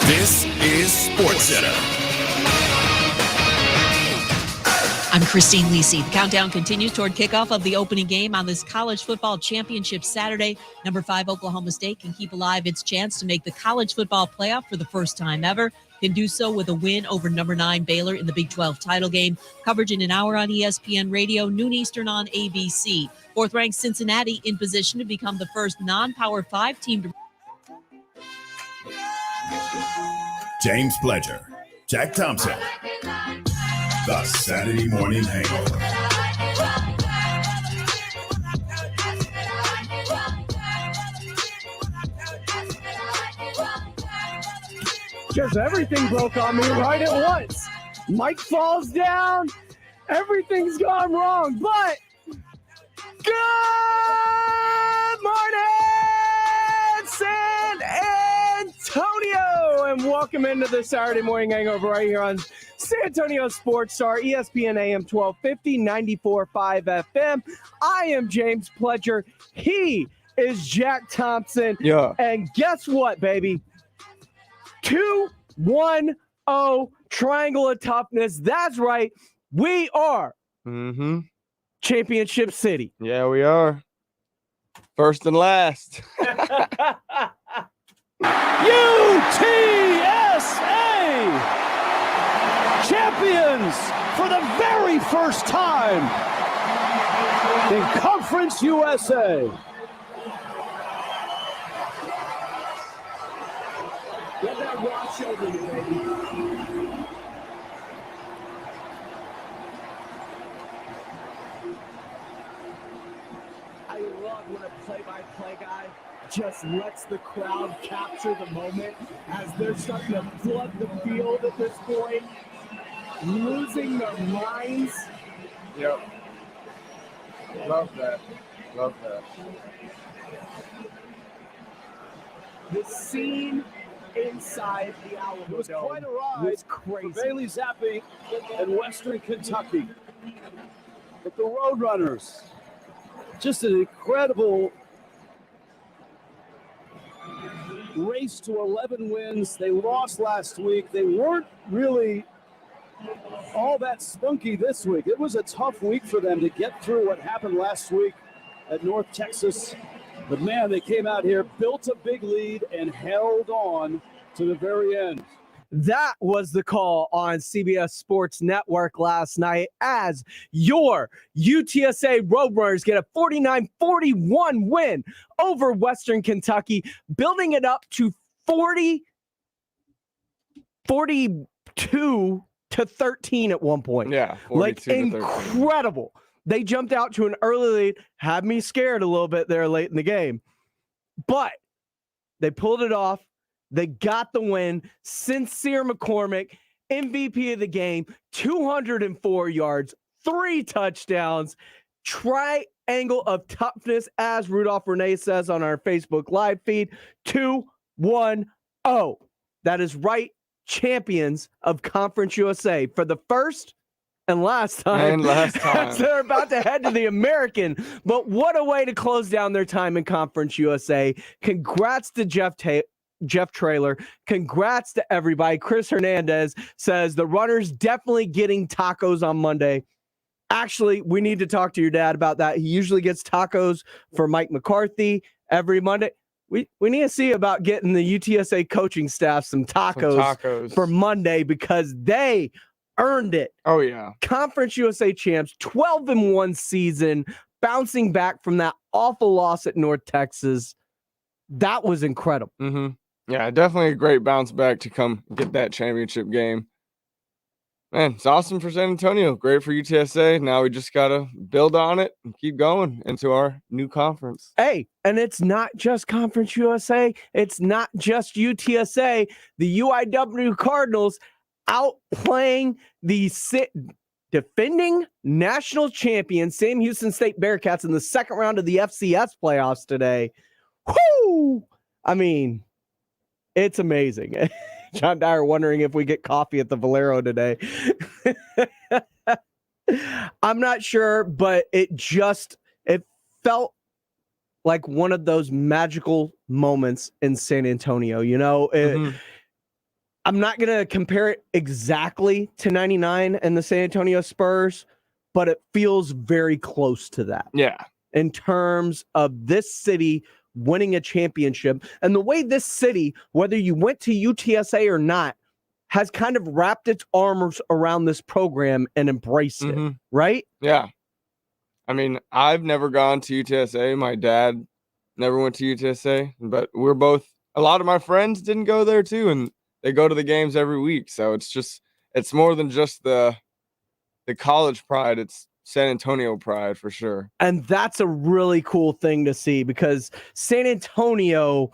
This is SportsCenter. I'm Christine Lisi. The countdown continues toward kickoff of the opening game on this college football championship Saturday. Number 5 Oklahoma State can keep alive its chance to make the college football playoff for the first time ever. Can do so with a win over number 9 Baylor in the Big 12 title game. Coverage in an hour on ESPN Radio, noon Eastern on ABC. Fourth-ranked Cincinnati in position to become the first non-Power 5 team to... James Pledger, Jack Thompson, the Saturday Morning Hangover. Just everything broke on me right at once. Mike falls down. Everything's gone wrong, but good morning, San Antonio, and welcome into the Saturday Morning Hangover right here on San Antonio Sports Star, ESPN AM 1250, 94.5 FM. I am James Pledger. He is Jack Thompson. Yeah. And guess what, baby? 2-1-0 triangle of toughness. That's right. We are Championship City. Yeah, we are. First and last. UTSA! Champions for the very first time in Conference USA. Get that watch over you, baby. I love when a play-by-play guy just lets the crowd capture the moment as they're starting to flood the field at this point, losing their minds. Yep. Love that. Love that. The scene inside the Alamo It was Dome quite a ride was crazy. for Bailey Zappi in Western Kentucky. But the Roadrunners, just an incredible race to 11 wins. They lost last week. They weren't really all that spunky this week. It was a tough week for them to get through what happened last week at North Texas. But man, they came out here, built a big lead, and held on to the very end. That was the call on CBS Sports Network last night as your UTSA Roadrunners get a 49-41 win over Western Kentucky, building it up to 42-13 at one point. Yeah, like 42-13. incredible. They jumped out to an early lead, had me scared a little bit there late in the game, but they pulled it off. They got the win. Sincere McCormick, MVP of the game, 204 yards, 3 touchdowns, triangle of toughness, as Rudolph Renee says on our Facebook live feed, 2-1-0. That is right, champions of Conference USA for the first and last time. As they're about to head to the American. But what a way to close down their time in Conference USA. Congrats to Jeff Traylor. Congrats to everybody. Chris Hernandez says the Runners definitely getting tacos on Monday. Actually, we need to talk to your dad about that. He usually gets tacos for Mike McCarthy every Monday. We need to see about getting the UTSA coaching staff some tacos for Monday because they earned it. Oh, yeah. Conference USA champs, 12-1 season, bouncing back from that awful loss at North Texas. That was incredible. Yeah, definitely a great bounce back to come get that championship game. Man, it's awesome for San Antonio. Great for UTSA. Now we just got to build on it and keep going into our new conference. Hey, and it's not just Conference USA. It's not just UTSA. The UIW Cardinals outplaying the defending national champion Sam Houston State Bearcats in the second round of the FCS playoffs today. Whoo! I mean, it's amazing. John Dyer wondering if we get coffee at the Valero today. I'm not sure, but it felt like one of those magical moments in San Antonio. You know, I'm not going to compare it exactly to 99 and the San Antonio Spurs, but it feels very close to that. Yeah. In terms of this city winning a championship and the way this city, whether you went to UTSA or not, has kind of wrapped its arms around this program and embraced it, right? Yeah. I mean, I've never gone to UTSA. My dad never went to UTSA, but a lot of my friends didn't go there too, and they go to the games every week. So it's more than just the college pride. It's San Antonio pride for sure. And that's a really cool thing to see because San Antonio,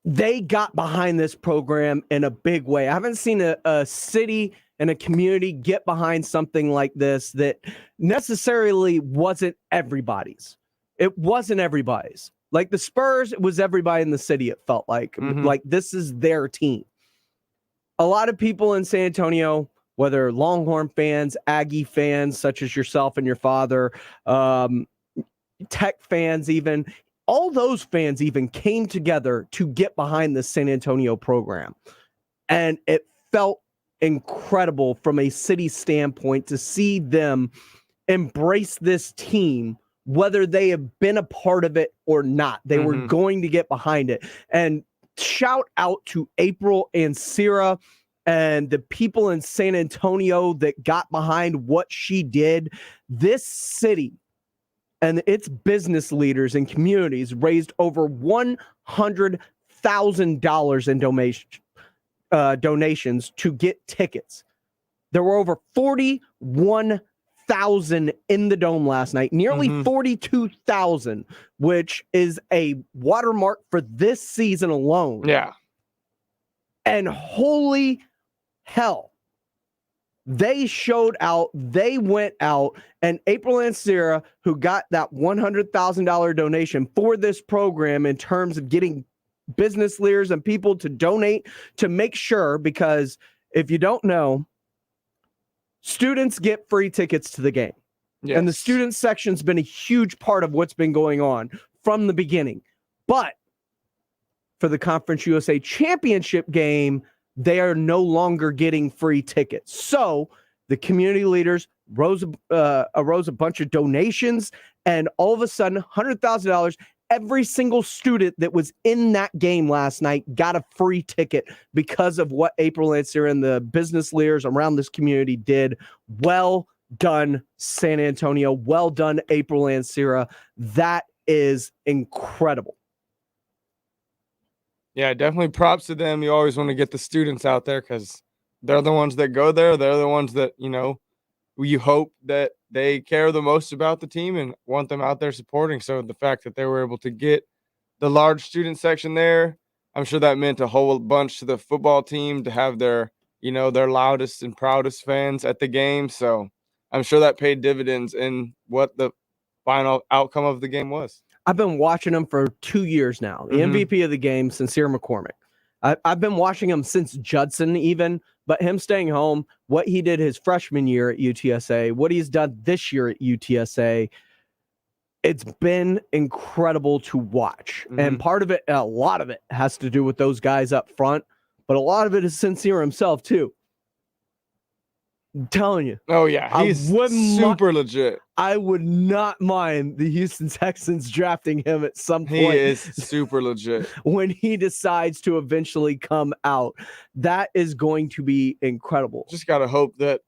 they got behind this program in a big way. I haven't seen a city and a community get behind something like this that necessarily wasn't everybody's. It wasn't everybody's. Like the Spurs, it was everybody in the city, it felt like. Like this is their team. A lot of people in San Antonio, whether Longhorn fans, Aggie fans, such as yourself and your father, Tech fans even, all those fans even came together to get behind the San Antonio program. And it felt incredible from a city standpoint to see them embrace this team, whether they have been a part of it or not. They were going to get behind it. And shout out to April and Sierra and the people in San Antonio that got behind what she did. This city and its business leaders and communities raised over $100,000 in donations to get tickets. There were over 41,000 in the Dome last night, nearly 42,000, which is a watermark for this season alone. Yeah. And holy hell, they showed out, they went out, and April and Sarah, who got that $100,000 donation for this program in terms of getting business leaders and people to donate to make sure, because if you don't know, students get free tickets to the game. Yes. And the student section's been a huge part of what's been going on from the beginning. But for the Conference USA Championship game, they are no longer getting free tickets. So the community leaders arose a bunch of donations, and all of a sudden, $100,000, every single student that was in that game last night got a free ticket because of what April Lancer and the business leaders around this community did. Well done, San Antonio. Well done, April Lancer. That is incredible. Yeah, definitely props to them. You always want to get the students out there because they're the ones that go there. They're the ones that, you hope that they care the most about the team and want them out there supporting. So the fact that they were able to get the large student section there, I'm sure that meant a whole bunch to the football team to have their loudest and proudest fans at the game. So I'm sure that paid dividends in what the final outcome of the game was. I've been watching him for 2 years now. The MVP of the game, Sincere McCormick. I've been watching him since Judson even, but him staying home, what he did his freshman year at UTSA, what he's done this year at UTSA, it's been incredible to watch. And part of it, a lot of it has to do with those guys up front, but a lot of it is Sincere himself too. I'm telling you. Oh, yeah. He's super legit. I would not mind the Houston Texans drafting him at some point. He is super legit. When he decides to eventually come out. That is going to be incredible. Just got to hope that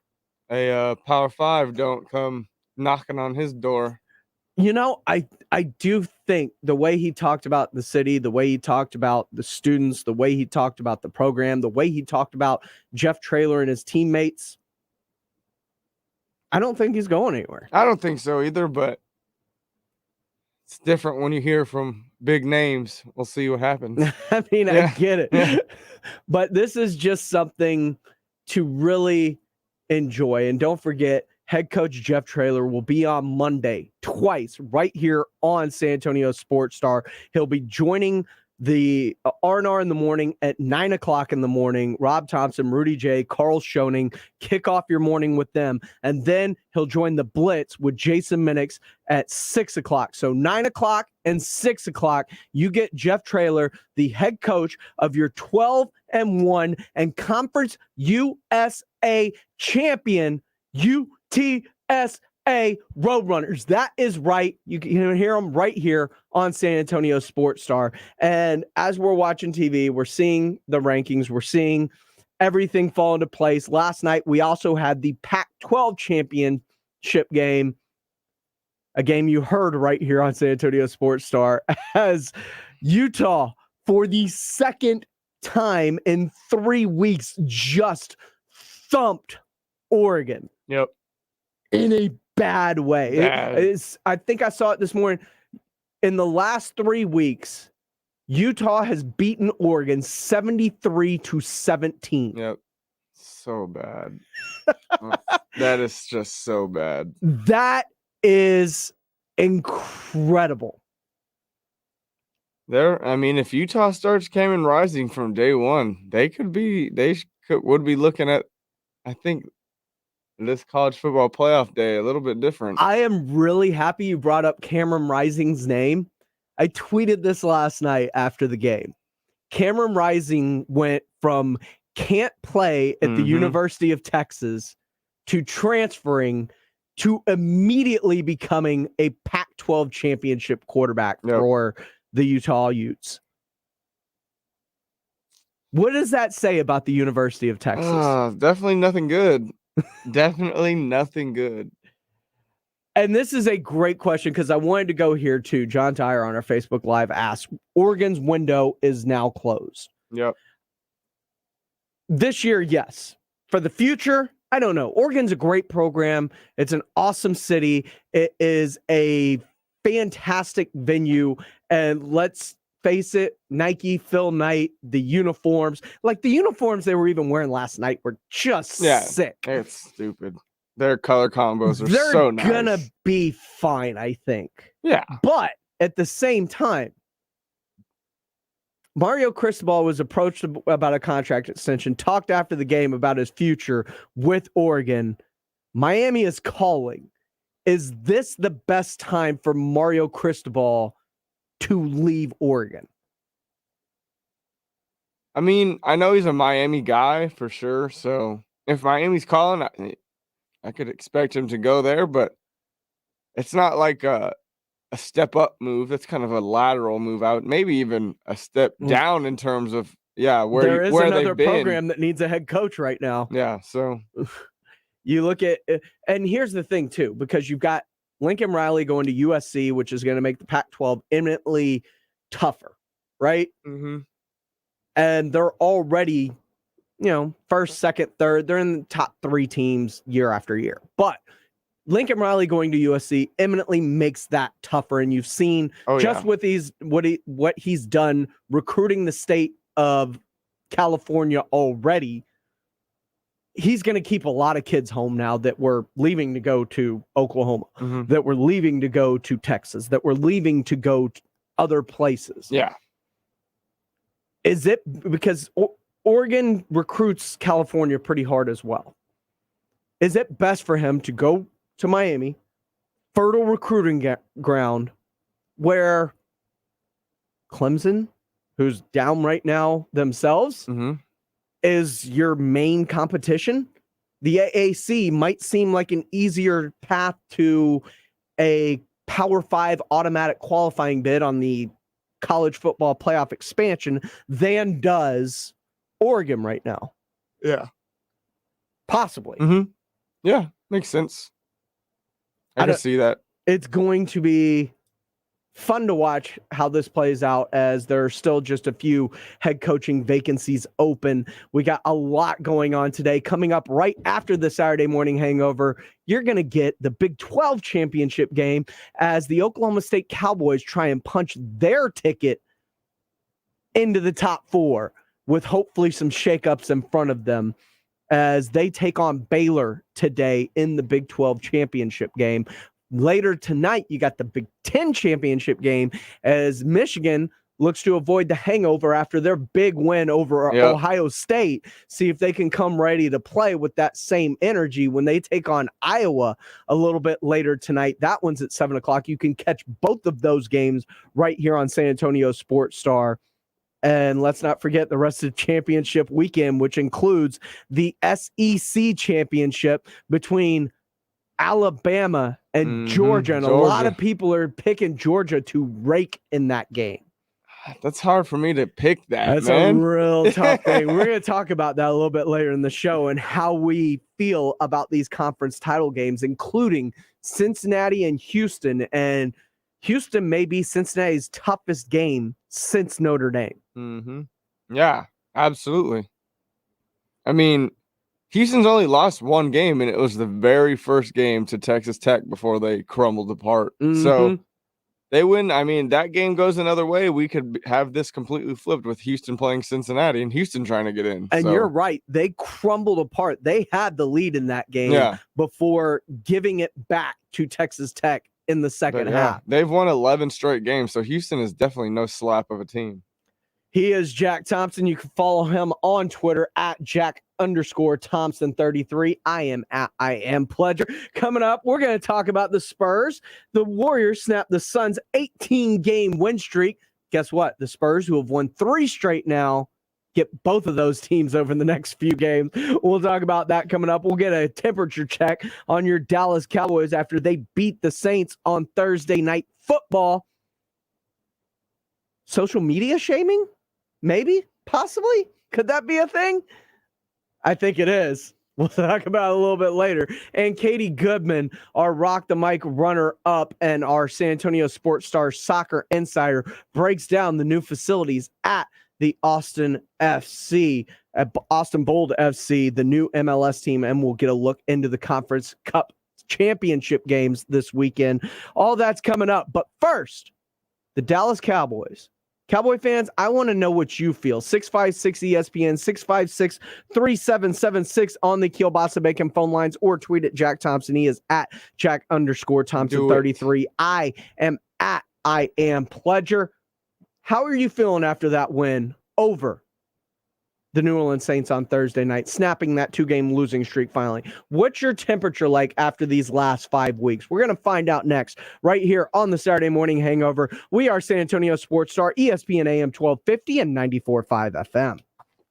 a Power 5 don't come knocking on his door. I do think the way he talked about the city, the way he talked about the students, the way he talked about the program, the way he talked about Jeff Traylor and his teammates, I don't think he's going anywhere. I don't think so either, but it's different when you hear from big names. We'll see what happens. I mean, yeah. I get it. Yeah. But this is just something to really enjoy. And don't forget, head coach Jeff Traylor will be on Monday twice right here on San Antonio Sports Star. He'll be joining the R&R in the morning at 9 o'clock in the morning. Rob Thompson, Rudy J, Carl Schoening, kick off your morning with them. And then he'll join the Blitz with Jason Minix at 6 o'clock. So 9 o'clock and 6 o'clock, you get Jeff Traylor, the head coach of your 12-1 and Conference USA champion UTSA Roadrunners. That is right. You can hear them right here on San Antonio Sports Star. And as we're watching TV, we're seeing the rankings. We're seeing everything fall into place. Last night, we also had the Pac-12 championship game, a game you heard right here on San Antonio Sports Star, as Utah, for the second time in 3 weeks, just thumped Oregon. Yep. In a bad way. I think I saw it this morning. In the last 3 weeks, Utah has beaten Oregon 73-17. Yep. So bad. That is just so bad. That is incredible. If Utah starts coming rising from day one, would be looking at, I think, this college football playoff day a little bit different. I am really happy you brought up Cameron Rising's name. I tweeted this last night after the game. Cameron Rising went from can't play at the University of Texas to transferring to immediately becoming a Pac-12 championship quarterback for the Utah Utes. What does that say about the University of Texas? Definitely nothing good. Definitely nothing good. And this is a great question because I wanted to go here too. John Tyre on our Facebook Live asked, Oregon's window is now closed. Yep. This year, yes. For the future, I don't know. Oregon's a great program. It's an awesome city. It is a fantastic venue. And let's face it, Nike, Phil Knight, the uniforms. Like the uniforms they were even wearing last night were just sick. It's stupid. Their color combos are so nice. They're gonna be fine, I think. Yeah. But at the same time, Mario Cristobal was approached about a contract extension, talked after the game about his future with Oregon. Miami is calling. Is this the best time for Mario Cristobal to leave Oregon? I know he's a Miami guy for sure. So if Miami's calling, I could expect him to go there, but it's not like a step up move. That's kind of a lateral move out, maybe even a step down in terms of where there is where another they've program been. that needs a head coach right now. Yeah, so you look at, and here's the thing too, because you've got Lincoln Riley going to USC, which is going to make the Pac-12 imminently tougher, right? Mm-hmm. And they're already, first, second, third. They're in the top 3 teams year after year. But Lincoln Riley going to USC imminently makes that tougher. And you've seen with what he's done recruiting the state of California already. He's going to keep a lot of kids home now that were leaving to go to Oklahoma, that were leaving to go to Texas, that were leaving to go to other places. Yeah. Is it because Oregon recruits California pretty hard as well? Is it best for him to go to Miami, fertile recruiting ground, where Clemson, who's down right now themselves, is your main competition? The AAC might seem like an easier path to a Power 5 automatic qualifying bid on the college football playoff expansion than does Oregon right now. Yeah. Possibly. Yeah, makes sense. I can see that. It's going to be fun to watch how this plays out, as there are still just a few head coaching vacancies open. We got a lot going on today. Coming up right after the Saturday morning hangover, you're going to get the Big 12 championship game as the Oklahoma State Cowboys try and punch their ticket into the top 4 with hopefully some shakeups in front of them as they take on Baylor today in the Big 12 championship game. Later tonight, you got the Big 10 championship game as Michigan looks to avoid the hangover after their big win over Ohio State. See if they can come ready to play with that same energy when they take on Iowa a little bit later tonight. That one's at 7 o'clock. You can catch both of those games right here on San Antonio Sports Star. And let's not forget the rest of the championship weekend, which includes the SEC championship between Alabama and Georgia. And a lot of people are picking Georgia to rake in that game. That's hard for me to pick that. That's a real tough thing. We're going to talk about that a little bit later in the show and how we feel about these conference title games, including Cincinnati and Houston. And Houston may be Cincinnati's toughest game since Notre Dame. Mm-hmm. Yeah, absolutely. I mean, Houston's only lost one game, and it was the very first game to Texas Tech before they crumbled apart. Mm-hmm. So they win. I mean, that game goes another way. We could have this completely flipped with Houston playing Cincinnati and Houston trying to get in. And you're right. They crumbled apart. They had the lead in that game before giving it back to Texas Tech in the second half. They've won 11 straight games, so Houston is definitely no slap of a team. He is Jack Thompson. You can follow him on Twitter at Jack_Thompson33. I am at I Am Pledger. Coming up, we're going to talk about the Spurs. The Warriors snapped the Suns' 18-game win streak. Guess what? The Spurs, who have won 3 straight now, get both of those teams over in the next few games. We'll talk about that coming up. We'll get a temperature check on your Dallas Cowboys after they beat the Saints on Thursday Night Football. Social media shaming? Maybe? Possibly? Could that be a thing? I think it is. We'll talk about it a little bit later. And Katie Goodman, our Rock the Mic runner-up and our San Antonio Sports Star soccer insider, breaks down the new facilities at the Austin FC, at Austin Bold FC, the new MLS team, and we'll get a look into the Conference Cup championship games this weekend. All that's coming up. But first, the Dallas Cowboys. Cowboy fans, I want to know what you feel. 656 ESPN, 656-3776 on the Kielbasa Bacon phone lines, or tweet at Jack Thompson. He is at Jack_Thompson33. I am at I Am Pledger. How are you feeling after that win over the New Orleans Saints on Thursday night, snapping that 2-game losing streak finally? What's your temperature like after these last 5 weeks? We're going to find out next, right here on the Saturday Morning Hangover. We are San Antonio Sports Star, ESPN AM 1250 and 94.5 FM.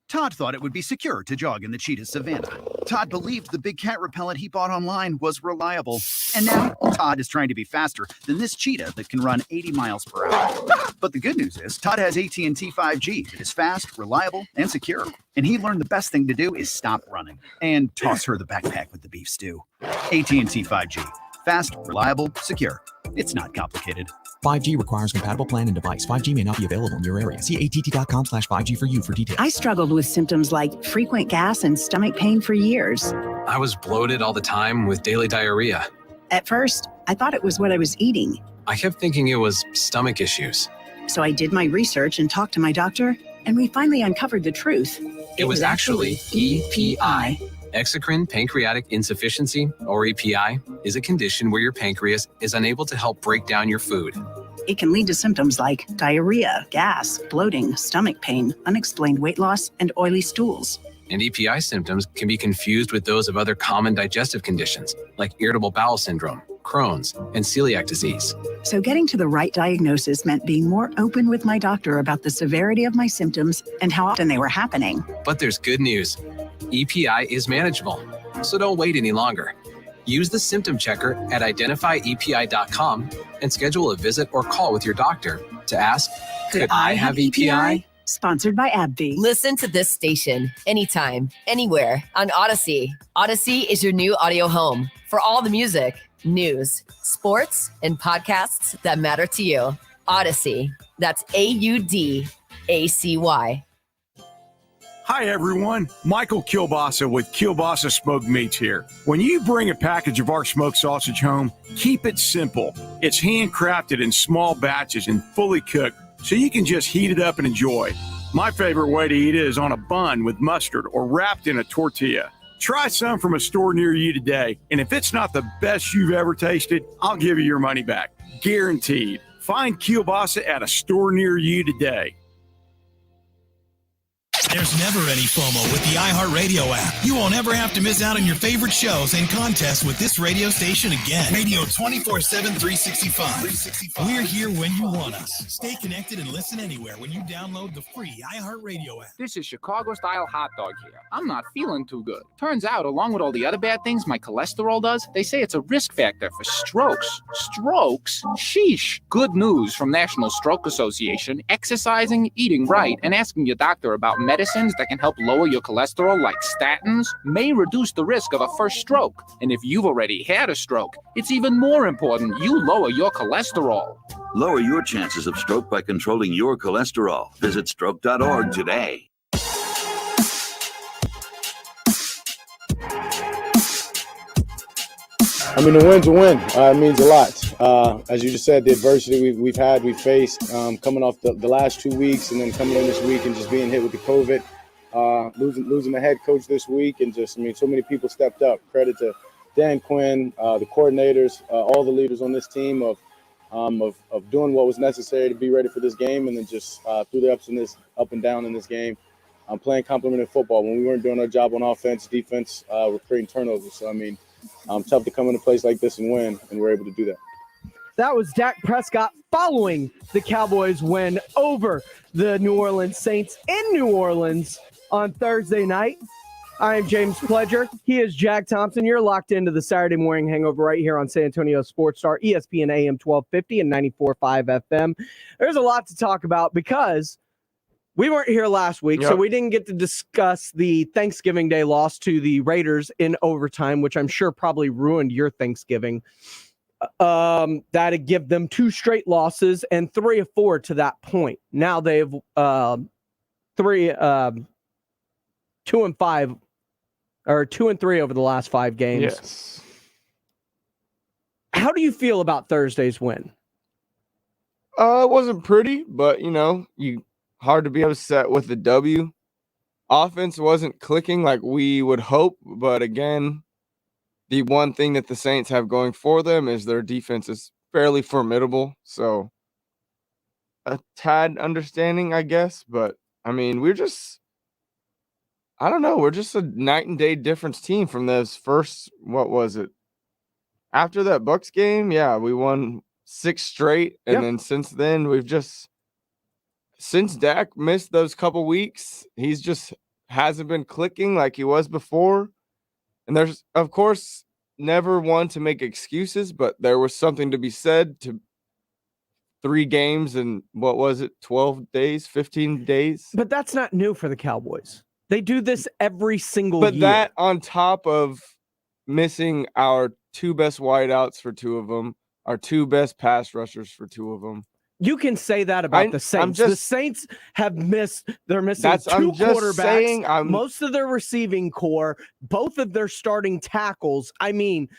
Todd thought it would be secure to jog in the cheetah savanna. Todd believed the big cat repellent he bought online was reliable. And now Todd is trying to be faster than this cheetah that can run 80 miles per hour. But the good news is Todd has AT&T 5G that is fast, reliable, and secure. And he learned the best thing to do is stop running and toss her the backpack with the beef stew. AT&T 5G. Fast, reliable, secure. It's not complicated. 5G requires compatible plan and device. 5G may not be available in your area. See att.com/5G for you for details. I struggled with symptoms like frequent gas and stomach pain for years. I was bloated all the time with daily diarrhea. At first, I thought it was what I was eating. I kept thinking it was stomach issues. So I did my research and talked to my doctor, and we finally uncovered the truth. It was actually EPI. Exocrine pancreatic insufficiency, or EPI, is a condition where your pancreas is unable to help break down your food. It can lead to symptoms like diarrhea, gas, bloating, stomach pain, unexplained weight loss, and oily stools. And EPI symptoms can be confused with those of other common digestive conditions, like irritable bowel syndrome, Crohn's, and celiac disease. So getting to the right diagnosis meant being more open with my doctor about the severity of my symptoms and how often they were happening. But there's good news. EPI is manageable, so don't wait any longer. Use the symptom checker at identifyepi.com and schedule a visit or call with your doctor to ask, could I have EPI? Sponsored by AbbVie. Listen to this station anytime, anywhere on Odyssey. Odyssey is your new audio home for all the music, news, sports, and podcasts that matter to you. Odyssey. That's AUDACY. Hi, everyone. Michael Kielbasa with Kielbasa Smoked Meats here. When you bring a package of our smoked sausage home, keep it simple. It's handcrafted in small batches and fully cooked, so you can just heat it up and enjoy. My favorite way to eat it is on a bun with mustard or wrapped in a tortilla. Try some from a store near you today, and if it's not the best you've ever tasted, I'll give you your money back. Guaranteed. Find kielbasa at a store near you today. There's never any FOMO with the iHeartRadio app. You won't ever have to miss out on your favorite shows and contests with this radio station again. Radio 24/7, 365. We're here when you want us. Stay connected and listen anywhere when you download the free iHeartRadio app. This is Chicago-style hot dog here. I'm not feeling too good. Turns out, along with all the other bad things my cholesterol does, they say it's a risk factor for strokes. Strokes? Sheesh. Good news from National Stroke Association. Exercising, eating right, and asking your doctor about medicines that can help lower your cholesterol, like statins, may reduce the risk of a first stroke. And if you've already had a stroke, it's even more important you lower your cholesterol. Lower your chances of stroke by controlling your cholesterol. Visit stroke.org today. I mean, the win's a win. It means a lot. As you just said, the adversity we faced coming off the last 2 weeks and then coming in this week and just being hit with the COVID, losing the head coach this week, and just, I mean, so many people stepped up. Credit to Dan Quinn, the coordinators, all the leaders on this team of doing what was necessary to be ready for this game, and then just through the up and down in this game, playing complementary football. When we weren't doing our job on offense, defense, we're creating turnovers. So, I mean, tough to come in a place like this and win, and we're able to do that. That was Dak Prescott following the Cowboys win over the New Orleans Saints in New Orleans on Thursday night. I am James Pledger. He is Jack Thompson. You're locked into the Saturday morning hangover right here on San Antonio Sports Star, ESPN AM 1250 and 94.5 FM. There's a lot to talk about because we weren't here last week, so we didn't get to discuss the Thanksgiving Day loss to the Raiders in overtime, which I'm sure probably ruined your Thanksgiving. That'd give them 2 straight losses and 3 of 4 to that point. Now they've 2 and 5 or 2 and 3 over the last 5 games. Yes. How do you feel about Thursday's win? It wasn't pretty, but hard to be upset with the W. Offense wasn't clicking like we would hope, but again, the one thing that the Saints have going for them is their defense is fairly formidable. So a tad understanding, I guess, but I mean, we're just a night and day difference team from those first, what was it? After that Bucs game, we won 6 straight, and then since then since Dak missed those couple weeks, he's just hasn't been clicking like he was before. And there's, of course, never one to make excuses, but there was something to be said to 3 games and 12 days, 15 days? But that's not new for the Cowboys. They do this every single year. But that on top of missing our 2 best wideouts for 2 of them, our 2 best pass rushers for 2 of them. You can say that about the Saints. The Saints have they're missing 2 quarterbacks, most of their receiving core, both of their starting tackles. I mean,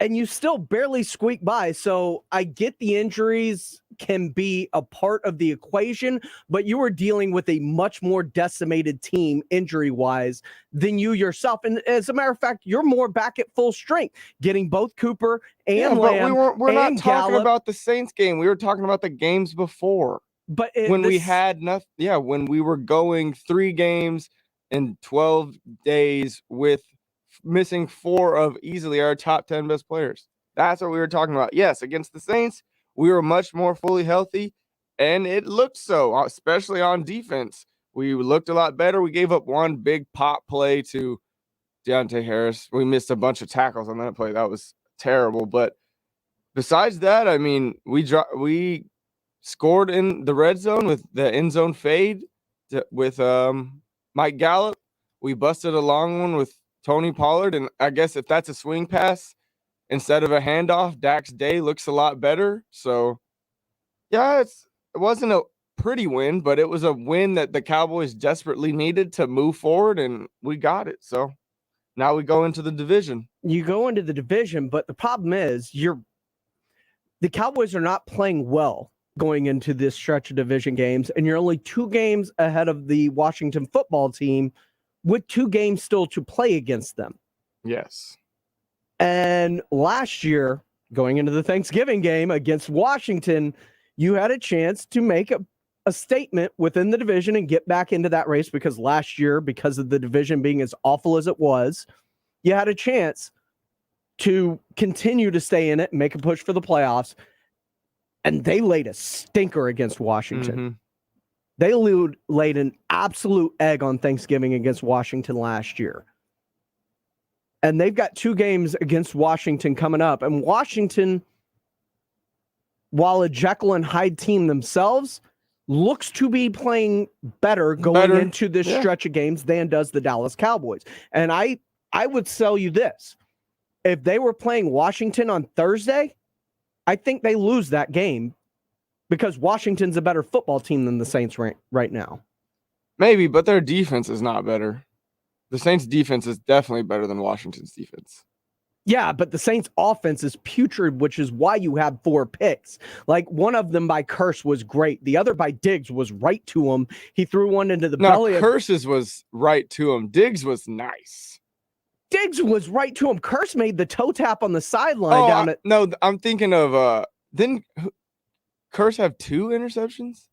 and you still barely squeak by. So I get the injuries can be a part of the equation, but you are dealing with a much more decimated team injury-wise than you yourself. And as a matter of fact, you're more back at full strength, getting both Cooper and Lamb. But we're not talking Gallup. about the Saints game. We were talking about the games before. But we had nothing, when we were going 3 games in 12 days with missing 4 of easily our top 10 best players. That's what we were talking about. Yes, against the Saints, we were much more fully healthy, and it looked so, especially on defense. We looked a lot better. We gave up 1 big pop play to Deontay Harris. We missed a bunch of tackles on that play. That was terrible. But besides that, I mean, we scored in the red zone with the end zone fade with Mike Gallup. We busted a long one with Tony Pollard, and I guess if that's a swing pass instead of a handoff, Dak's day looks a lot better. So, it wasn't a pretty win, but it was a win that the Cowboys desperately needed to move forward, and we got it. So now we go into the division. You go into the division, but the problem is the Cowboys are not playing well going into this stretch of division games, and you're only 2 games ahead of the Washington football team with 2 games still to play against them. Yes. And last year, going into the Thanksgiving game against Washington, you had a chance to make a statement within the division and get back into that race, because last year, because of the division being as awful as it was, you had a chance to continue to stay in it and make a push for the playoffs. And they laid a stinker against Washington. Mm-hmm. They laid an absolute egg on Thanksgiving against Washington last year. And they've got 2 games against Washington coming up. And Washington, while a Jekyll and Hyde team themselves, looks to be playing better going into this stretch of games than does the Dallas Cowboys. And I would sell you this. If they were playing Washington on Thursday, I think they lose that game, because Washington's a better football team than the Saints right now. Maybe, but their defense is not better. The Saints' defense is definitely better than Washington's defense. Yeah, but the Saints' offense is putrid, which is why you have 4 picks. Like, one of them by Curse was great. The other by Diggs was right to him. He threw one into the belly. No, Curse's was right to him. Diggs was nice. Diggs was right to him. Curse made the toe tap on the sideline down at... No, I'm thinking of didn't Curse have 2 interceptions?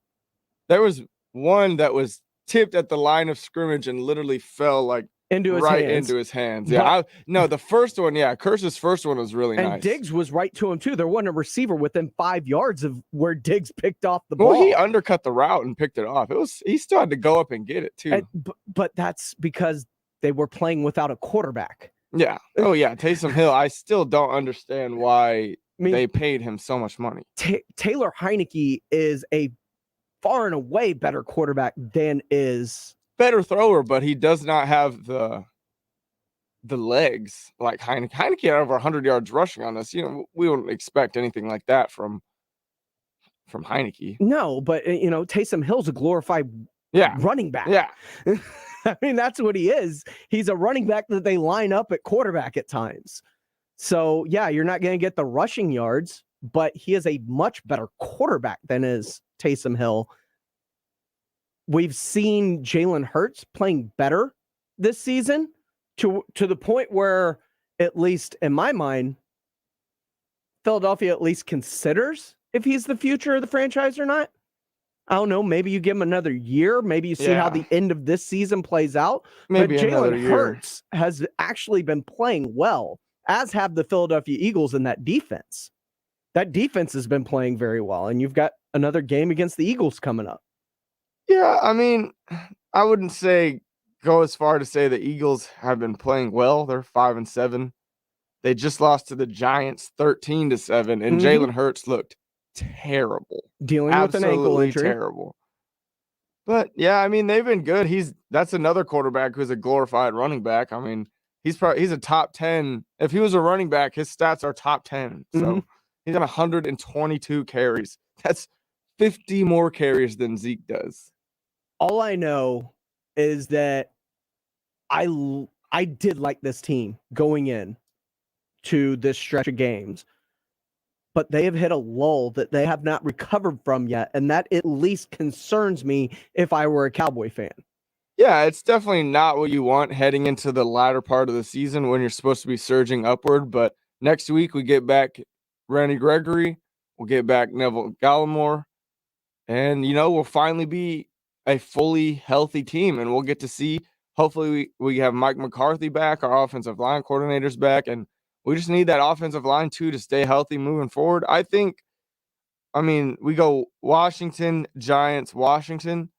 There was one that was tipped at the line of scrimmage and literally fell like into his hands. Yeah, the first one, Curse's first one was really nice. And Diggs was right to him too. There wasn't a receiver within 5 yards of where Diggs picked off the ball. Well, he undercut the route and picked it off. He still had to go up and get it too. But that's because they were playing without a quarterback. Yeah. Oh yeah, Taysom Hill. I still don't understand why they paid him so much money. Taylor Heineke is a far and away better quarterback than is better thrower, but he does not have the legs like Heineke. Heineke had over 100 yards rushing on us. We wouldn't expect anything like that from Heineke. No, but Taysom Hill's a glorified running back. Yeah. I mean, that's what he is. He's a running back that they line up at quarterback at times. So, yeah, you're not going to get the rushing yards, but he is a much better quarterback than is Taysom Hill. We've seen Jalen Hurts playing better this season to the point where, at least in my mind, Philadelphia at least considers if he's the future of the franchise or not. I don't know. Maybe you give him another year. Maybe you see how the end of this season plays out. Maybe but Jalen Hurts has actually been playing well, as have the Philadelphia Eagles in that defense. That defense has been playing very well, and you've got another game against the Eagles coming up. Yeah, I mean, I wouldn't go as far to say the Eagles have been playing well. They're 5-7. They just lost to the Giants 13-7, and Jalen Hurts looked terrible. Dealing with an ankle injury. Terrible. But yeah, I mean, they've been good. That's another quarterback who's a glorified running back. I mean, he's a top 10. If he was a running back, his stats are top 10. So he's got 122 carries. That's 50 more carries than Zeke does. All I know is that I did like this team going in to this stretch of games, but they have hit a lull that they have not recovered from yet, and that at least concerns me if I were a Cowboy fan. Yeah, it's definitely not what you want heading into the latter part of the season when you're supposed to be surging upward, but next week we get back Randy Gregory, we'll get back Neville Gallimore, and, we'll finally be a fully healthy team, and we'll get to see, hopefully we have Mike McCarthy back, our offensive line coordinator's back, and we just need that offensive line too to stay healthy moving forward. We go Washington, Giants, Washington.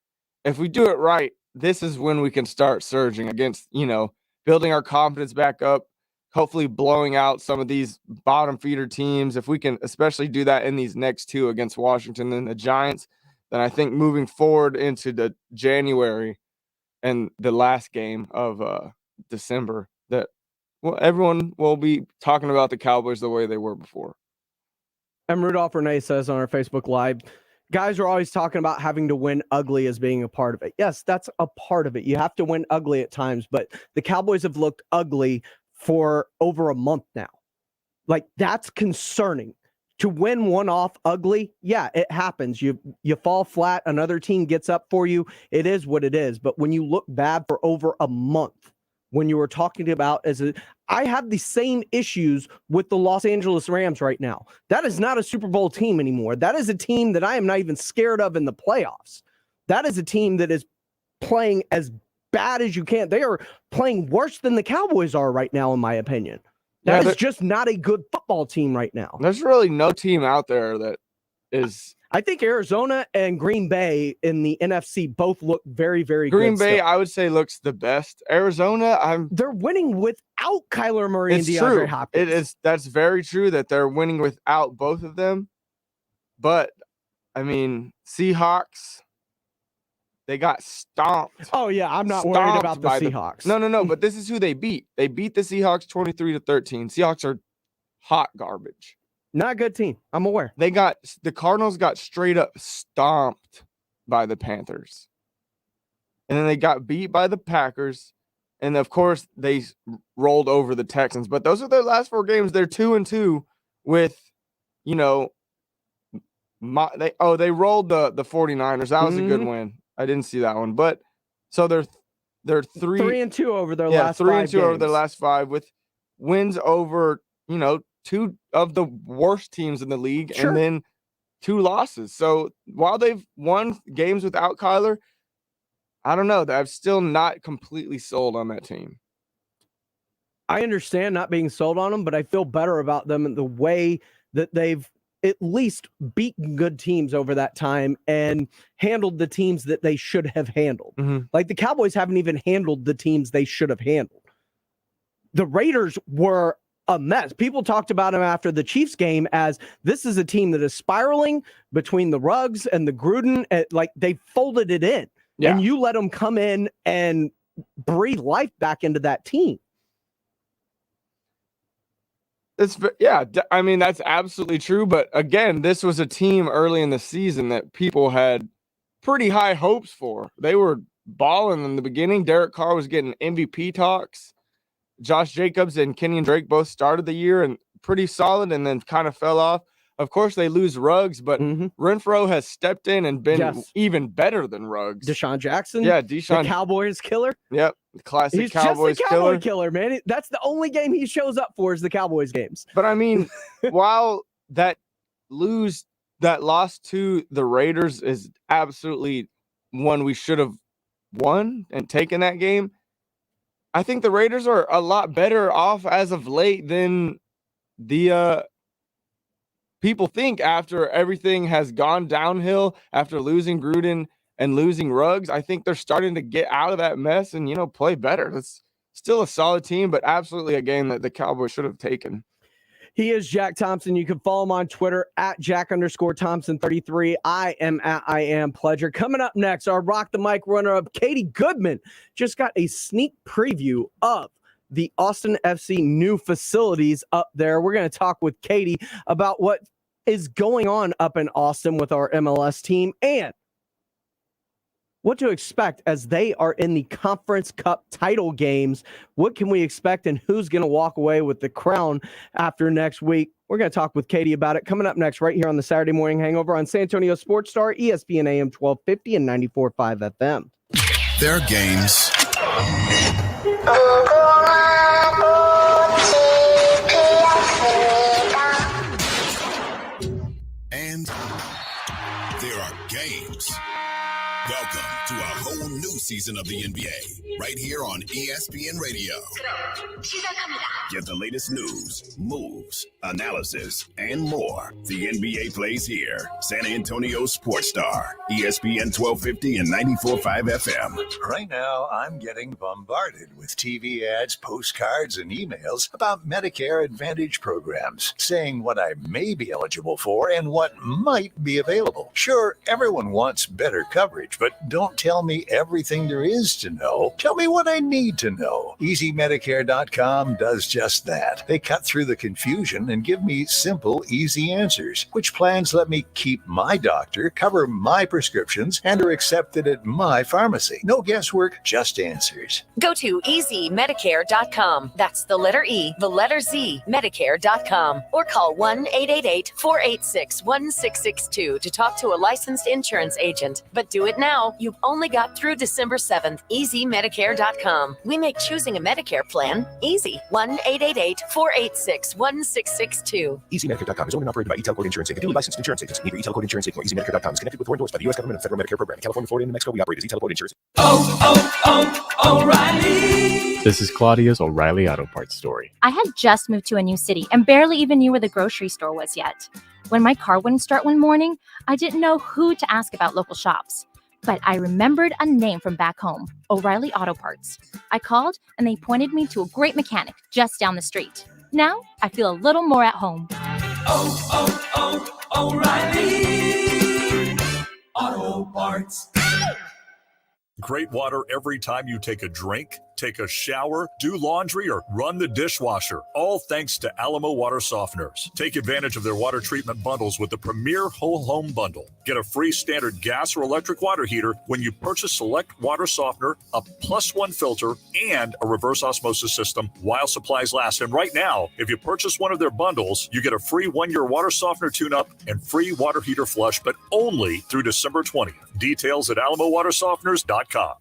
If we do it right, this is when we can start surging against, building our confidence back up, hopefully blowing out some of these bottom feeder teams. If we can especially do that in these next 2 against Washington and the Giants, then I think moving forward into the January and the last game of December, everyone will be talking about the Cowboys the way they were before. And Rudolph Renee says on our Facebook Live, guys are always talking about having to win ugly as being a part of it. Yes, that's a part of it. You have to win ugly at times, but the Cowboys have looked ugly for over a month now. Like, that's concerning. To win one off ugly, yeah, it happens. You fall flat, another team gets up for you. It is what it is. But when you look bad for over a month, when you were talking about I have the same issues with the Los Angeles Rams right now. That is not a Super Bowl team anymore. That is a team that I am not even scared of in the playoffs. That is a team that is playing as bad as you can. They are playing worse than the Cowboys are right now, in my opinion. That is just not a good football team right now. There's really no team out there that is. I think Arizona and Green Bay in the NFC both look very, very good. Green Bay, still. I would say, looks the best. Arizona, they're winning without Kyler Murray and it's DeAndre true. Hopkins. That's very true that they're winning without both of them. But I mean, Seahawks, they got stomped. Oh yeah, I'm not worried about the Seahawks. No, but this is who they beat. They beat the Seahawks 23-13. Seahawks are hot garbage. Not a good team. I'm aware. The Cardinals got straight up stomped by the Panthers. And then they got beat by the Packers. And of course, they rolled over the Texans. But those are their last 4 games. They're 2-2 with, they rolled the 49ers. That was a good win. I didn't see that one. But so they're 3-2 over their last 5 games. 3-2 over their last 5 with wins over, 2 of the worst teams in the league, Sure. and then 2 losses. So while they've won games without Kyler, I don't know. I'm still not completely sold on that team. I understand not being sold on them, but I feel better about them in the way that they've at least beaten good teams over that time and handled the teams that they should have handled. Mm-hmm. Like the Cowboys haven't even handled the teams they should have handled. The Raiders were a mess. People talked about him after the Chiefs game as this is a team that is spiraling between the Ruggs and the Gruden. Like they folded it in, and you let them come in and breathe life back into that team. I mean, that's absolutely true. But again, this was a team early in the season that people had pretty high hopes for. They were balling in the beginning. Derek Carr was getting MVP talks. Josh Jacobs and Kenyon Drake both started the year and pretty solid and then kind of fell off. Of course, they lose Ruggs, but Renfro has stepped in and been even better than Ruggs. Deshaun Jackson? Yeah, the Cowboys killer? Yep, classic He's Cowboys just a Cowboy killer, man. That's the only game he shows up for is the Cowboys games. But I mean, while that loss to the Raiders is absolutely one we should have won and taken that game, I think the Raiders are a lot better off as of late than the people think after everything has gone downhill after losing Gruden and losing Ruggs. I think they're starting to get out of that mess and, play better. It's still a solid team, but absolutely a game that the Cowboys should have taken. He is Jack Thompson. You can follow him on Twitter at Jack_Thompson33. I am at I Am Pledger. Coming up next, our Rock the Mic runner-up, Katie Goodman, just got a sneak preview of the Austin FC new facilities up there. We're going to talk with Katie about what is going on up in Austin with our MLS team and what to expect as they are in the Conference Cup title games. What can we expect and who's going to walk away with the crown after next week? We're going to talk with Katie about it coming up next right here on the Saturday Morning Hangover on San Antonio Sports Star, ESPN AM 1250 and 94.5 FM. Their games. And there are games. Welcome to a whole new season of the NBA, right here on ESPN Radio. Get the latest news, moves, analysis, and more. The NBA plays here. San Antonio Sports Star, ESPN 1250 and 94.5 FM. Right now, I'm getting bombarded with TV ads, postcards, and emails about Medicare Advantage programs, saying what I may be eligible for and what might be available. Sure, everyone wants better coverage, but don't tell me everything there is to know. Tell me what I need to know. EasyMedicare.com does just that. They cut through the confusion and give me simple, easy answers. Which plans let me keep my doctor, cover my prescriptions, and are accepted at my pharmacy. No guesswork, just answers. Go to EasyMedicare.com. That's the letter E, the letter Z, Medicare.com. Or call 1-888-486-1662 to talk to a licensed insurance agent. But do it now. now, you've only got through December 7th. EasyMedicare.com. We make choosing a Medicare plan easy. 1-888-486-1662. EasyMedicare.com is owned and operated by eTelco Insurance Inc., a duly licensed insurance agent. Neither eTelco Insurance Inc. nor EasyMedicare.com is connected with or endorsed by the U.S. government and federal Medicare program. In California, Florida, and New Mexico, we operate as eTelco Insurance. O'Reilly. This is Claudia's O'Reilly Auto Parts story. I had just moved to a new city and barely even knew where the grocery store was yet. When my car wouldn't start one morning, I didn't know who to ask about local shops. But I remembered a name from back home, O'Reilly Auto Parts. I called and they pointed me to a great mechanic just down the street. Now I feel a little more at home. O'Reilly Auto Parts. Great water every time you take a drink, take a shower, do laundry, or run the dishwasher. All thanks to Alamo Water Softeners. Take advantage of their water treatment bundles with the Premier Whole Home Bundle. Get a free standard gas or electric water heater when you purchase select water softener, a +1 filter, and a reverse osmosis system while supplies last. And right now, if you purchase one of their bundles, you get a free 1-year water softener tune-up and free water heater flush, but only through December 20th. Details at alamowatersofteners.com.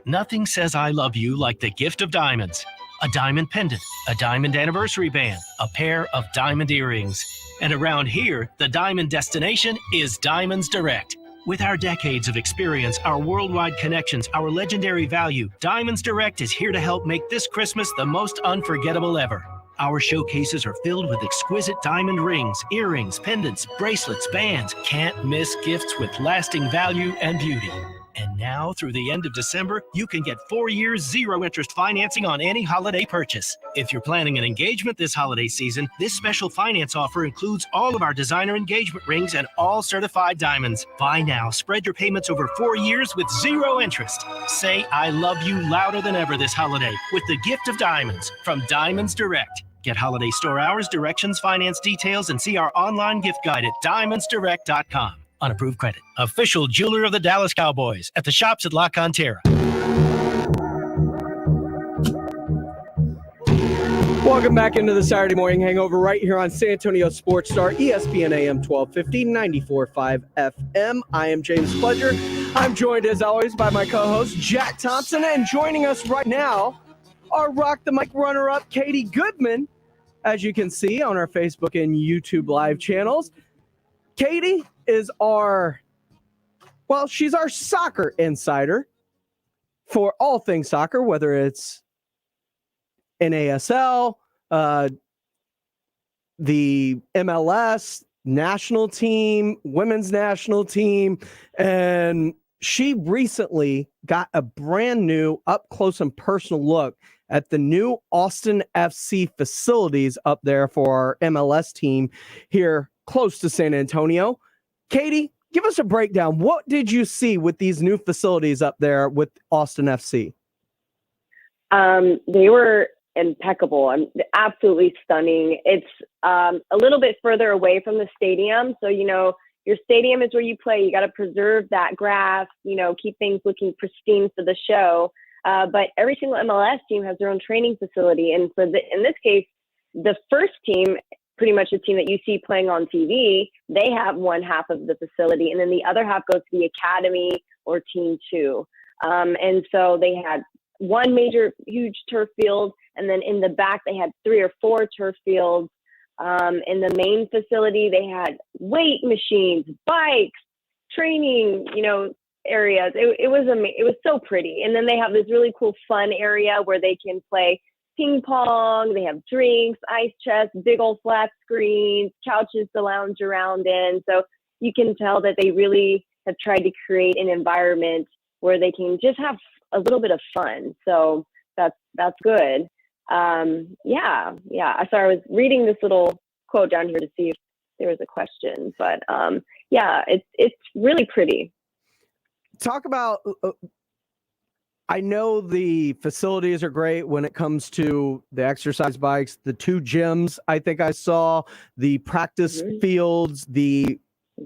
Nothing says I love you like the gift of diamonds. A diamond pendant, a diamond anniversary band, a pair of diamond earrings. And around here, the diamond destination is Diamonds Direct. With our decades of experience, our worldwide connections, our legendary value, Diamonds Direct is here to help make this Christmas the most unforgettable ever. Our showcases are filled with exquisite diamond rings, earrings, pendants, bracelets, bands. Can't miss gifts with lasting value and beauty. And now, through the end of December, you can get 4 years, 0 interest financing on any holiday purchase. If you're planning an engagement this holiday season, this special finance offer includes all of our designer engagement rings and all certified diamonds. Buy now, spread your payments over 4 years with 0 interest. Say I love you louder than ever this holiday with the gift of diamonds from Diamonds Direct. Get holiday store hours, directions, finance details, and see our online gift guide at diamondsdirect.com. Unapproved credit. Official jeweler of the Dallas Cowboys at the shops at La Cantera. Welcome back into the Saturday Morning Hangover right here on San Antonio Sports Star, ESPN AM 1250, 94.5 FM. I am James Pledger. I'm joined, as always, by my co-host, Jack Thompson. And joining us right now, our Rock the Mic runner-up, Katie Goodman, as you can see on our Facebook and YouTube live channels. Katie is she's our soccer insider for all things soccer, whether it's NASL, the MLS national team, women's national team, and she recently got a brand new up close and personal look at the new Austin FC facilities up there for our MLS team here close to San Antonio. Katie, give us a breakdown. What did you see with these new facilities up there with Austin FC? They were impeccable and absolutely stunning. It's a little bit further away from the stadium. So, your stadium is where you play. You got to preserve that grass, keep things looking pristine for the show. But every single MLS team has their own training facility. And in this case, the first team, pretty much the team that you see playing on TV, they have one half of the facility, and then the other half goes to the academy or team 2. And so they had one major, huge turf field, and then in the back they had 3 or 4 turf fields. In the main facility, they had weight machines, bikes, training, areas. It was so pretty. And then they have this really cool fun area where they can play ping pong, they have drinks, ice chests, big old flat screens, couches to lounge around in. So you can tell that they really have tried to create an environment where they can just have a little bit of fun. So that's good. Yeah. Sorry, I was reading this little quote down here to see if there was a question, but it's really pretty. Talk about I know the facilities are great when it comes to the exercise bikes, the 2 gyms I think I saw, the practice fields, the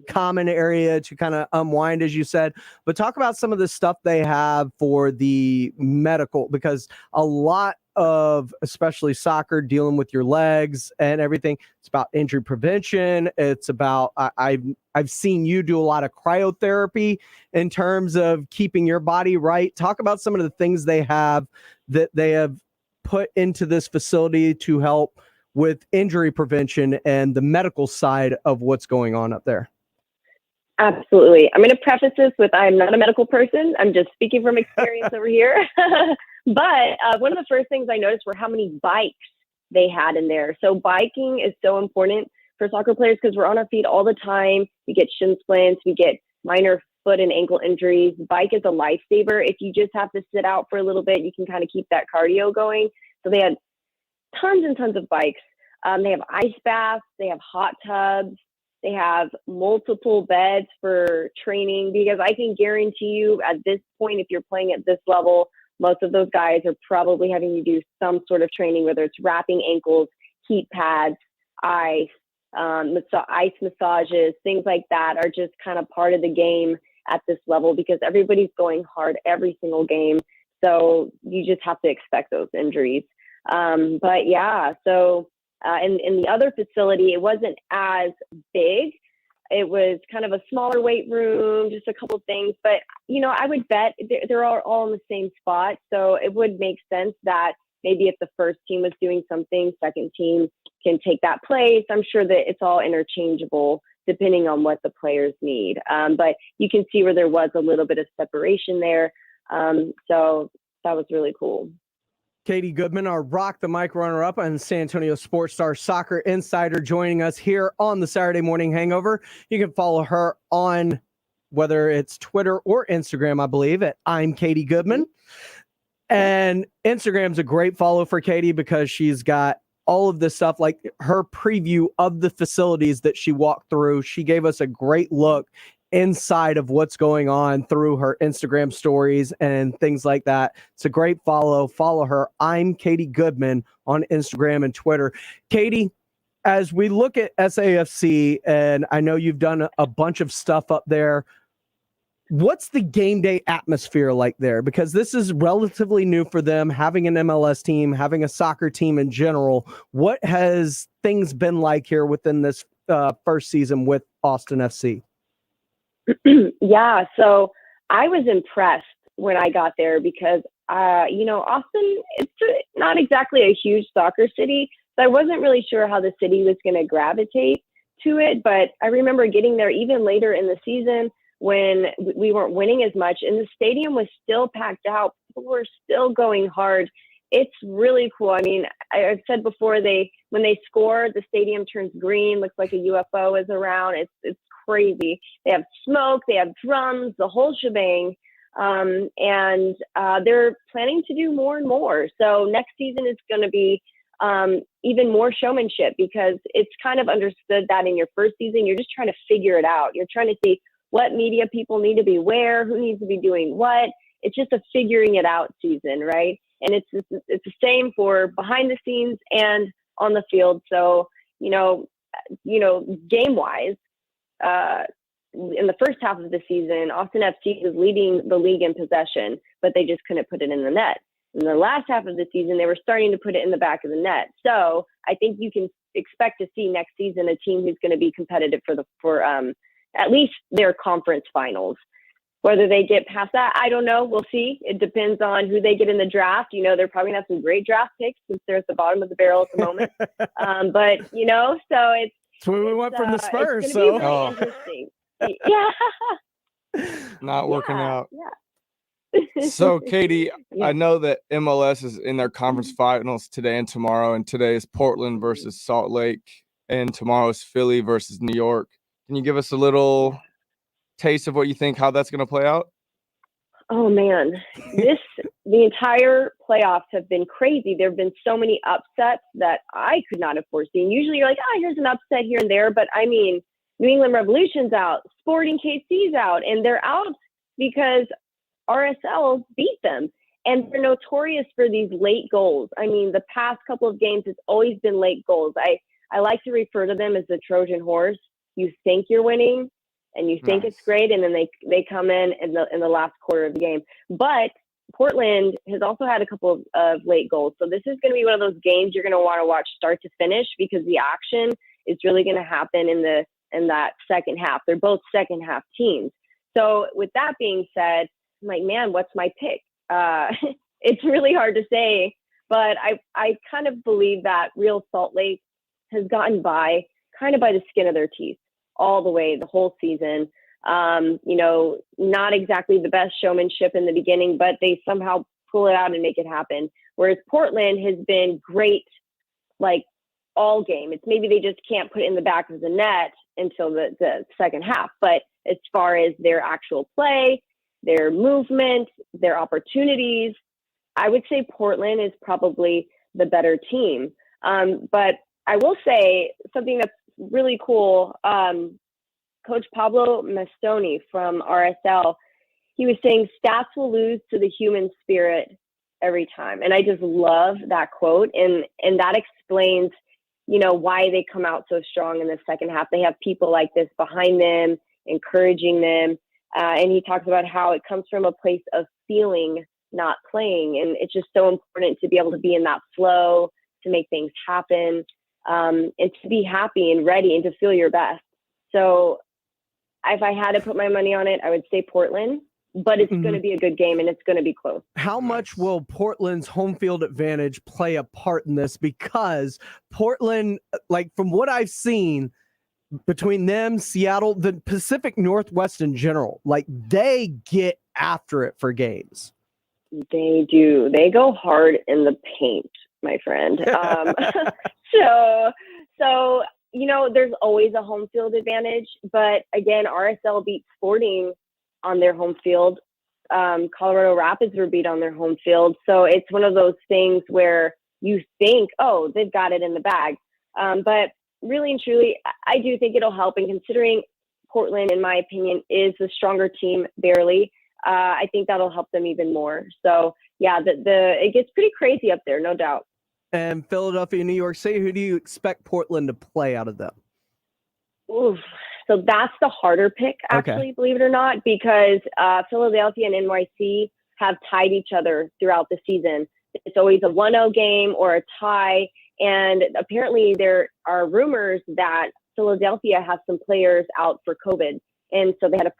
common area to kind of unwind, as you said. But talk about some of the stuff they have for the medical, because a lot of, especially soccer, dealing with your legs and everything. It's about injury prevention. It's about I've seen you do a lot of cryotherapy in terms of keeping your body right. Talk about some of the things they have put into this facility to help with injury prevention and the medical side of what's going on up there. Absolutely. I'm going to preface this with I'm not a medical person. I'm just speaking from experience over here. But one of the first things I noticed were how many bikes they had in there. So biking is so important for soccer players because we're on our feet all the time. We get shin splints, we get minor foot and ankle injuries. Bike is a lifesaver. If you just have to sit out for a little bit, you can kind of keep that cardio going. So they had tons and tons of bikes. They have ice baths, they have hot tubs, they have multiple beds for training, because I can guarantee you at this point, if you're playing at this level, most of those guys are probably having to do some sort of training, whether it's wrapping ankles, heat pads, ice massages, things like that are just kind of part of the game at this level because everybody's going hard every single game. So you just have to expect those injuries. But yeah, so in the other facility, it wasn't as big. It was kind of a smaller weight room, just a couple things. But, you know, I would bet they're all in the same spot. So it would make sense that maybe if the first team was doing something, second team can take that place. I'm sure that it's all interchangeable depending on what the players need. But you can see where there was a little bit of separation there. So that was really cool. Katie Goodman, our Rock the Mic runner-up and San Antonio Sports Star Soccer Insider, joining us here on the Saturday Morning Hangover. You can follow her on whether it's Twitter or Instagram, I believe, at I'm Katie Goodman. And Instagram's a great follow for Katie because she's got all of this stuff, like her preview of the facilities that she walked through. She gave us a great look inside of what's going on through her Instagram stories and things like that. It's a great follow. Follow her. I'm Katie Goodman on Instagram and Twitter. Katie, as we look at SAFC, and I know you've done a bunch of stuff up there, what's the game day atmosphere like there? Because this is relatively new for them, having an MLS team, having a soccer team in general. What has things been like here within this first season with Austin FC? Yeah, so I was impressed when I got there because, you know, Austin, it's not exactly a huge soccer city, so I wasn't really sure how the city was going to gravitate to it. But I remember getting there even later in the season when we weren't winning as much, and the stadium was still packed out. People were still going hard. It's really cool. I mean, I've said before, when they score, the stadium turns green, looks like a UFO is around. It's crazy. They have smoke, they have drums, the whole shebang. And they're planning to do more and more. So next season is going to be even more showmanship, because it's kind of understood that in your first season, you're just trying to figure it out. You're trying to see what media people need to be where, who needs to be doing what. It's just a figuring it out season, right? And it's the same for behind the scenes and on the field. So, you know, game-wise, in the first half of the season, Austin FC was leading the league in possession, but they just couldn't put it in the net. In the last half of the season, they were starting to put it in the back of the net. So I think you can expect to see next season a team who's going to be competitive for at least their conference finals. Whether they get past that, I don't know. We'll see. It depends on who they get in the draft. You know, they're probably going to have some great draft picks since they're at the bottom of the barrel at the moment. But, you know, so it's – that's where we went from the Spurs. It's going to be really interesting. Yeah. Not working out. Yeah. So, Katie, I know that MLS is in their conference finals today and tomorrow, and today is Portland versus Salt Lake, and tomorrow is Philly versus New York. Can you give us a little taste of what you think, how that's going to play out? Oh, man. The entire playoffs have been crazy. There have been so many upsets that I could not have foreseen. Usually you're like, here's an upset here and there. But, I mean, New England Revolution's out, Sporting KC's out, and they're out because RSL beat them. And they're notorious for these late goals. I mean, the past couple of games, it's always been late goals. I like to refer to them as the Trojan horse. You think you're winning, and you think it's great, and then they come in the last quarter of the game. But Portland has also had a couple of late goals. So this is going to be one of those games you're going to want to watch start to finish, because the action is really going to happen in that second half. They're both second half teams. So with that being said, I'm like, man, what's my pick? It's really hard to say, but I kind of believe that Real Salt Lake has gotten by kind of by the skin of their teeth all the way, the whole season. Not exactly the best showmanship in the beginning, but they somehow pull it out and make it happen. Whereas Portland has been great, like all game. It's maybe they just can't put it in the back of the net until the second half. But as far as their actual play, their movement, their opportunities, I would say Portland is probably the better team. But I will say something that's really cool. Coach Pablo Mastoni from RSL, he was saying stats will lose to the human spirit every time. And I just love that quote. And that explains, why they come out so strong in the second half. They have people like this behind them, encouraging them. And he talks about how it comes from a place of feeling, not playing. And it's just so important to be able to be in that flow, to make things happen, and to be happy and ready and to feel your best. So if I had to put my money on it, I would say Portland, but it's going to be a good game and it's going to be close. How much will Portland's home field advantage play a part in this? Because Portland, like from what I've seen between them, Seattle, the Pacific Northwest in general, like they get after it for games. They do. They go hard in the paint, my friend. So there's always a home field advantage, but again, RSL beat Sporting on their home field. Colorado Rapids were beat on their home field. So it's one of those things where you think, oh, they've got it in the bag. But really and truly, I do think it'll help. And considering Portland, in my opinion, is the stronger team barely, I think that'll help them even more. So yeah, it gets pretty crazy up there, no doubt. And Philadelphia, New York City, who do you expect Portland to play out of them? Oof. So that's the harder pick, actually, believe it or not, because Philadelphia and NYC have tied each other throughout the season. It's always a 1-0 game or a tie. And apparently there are rumors that Philadelphia has some players out for COVID. And so they had a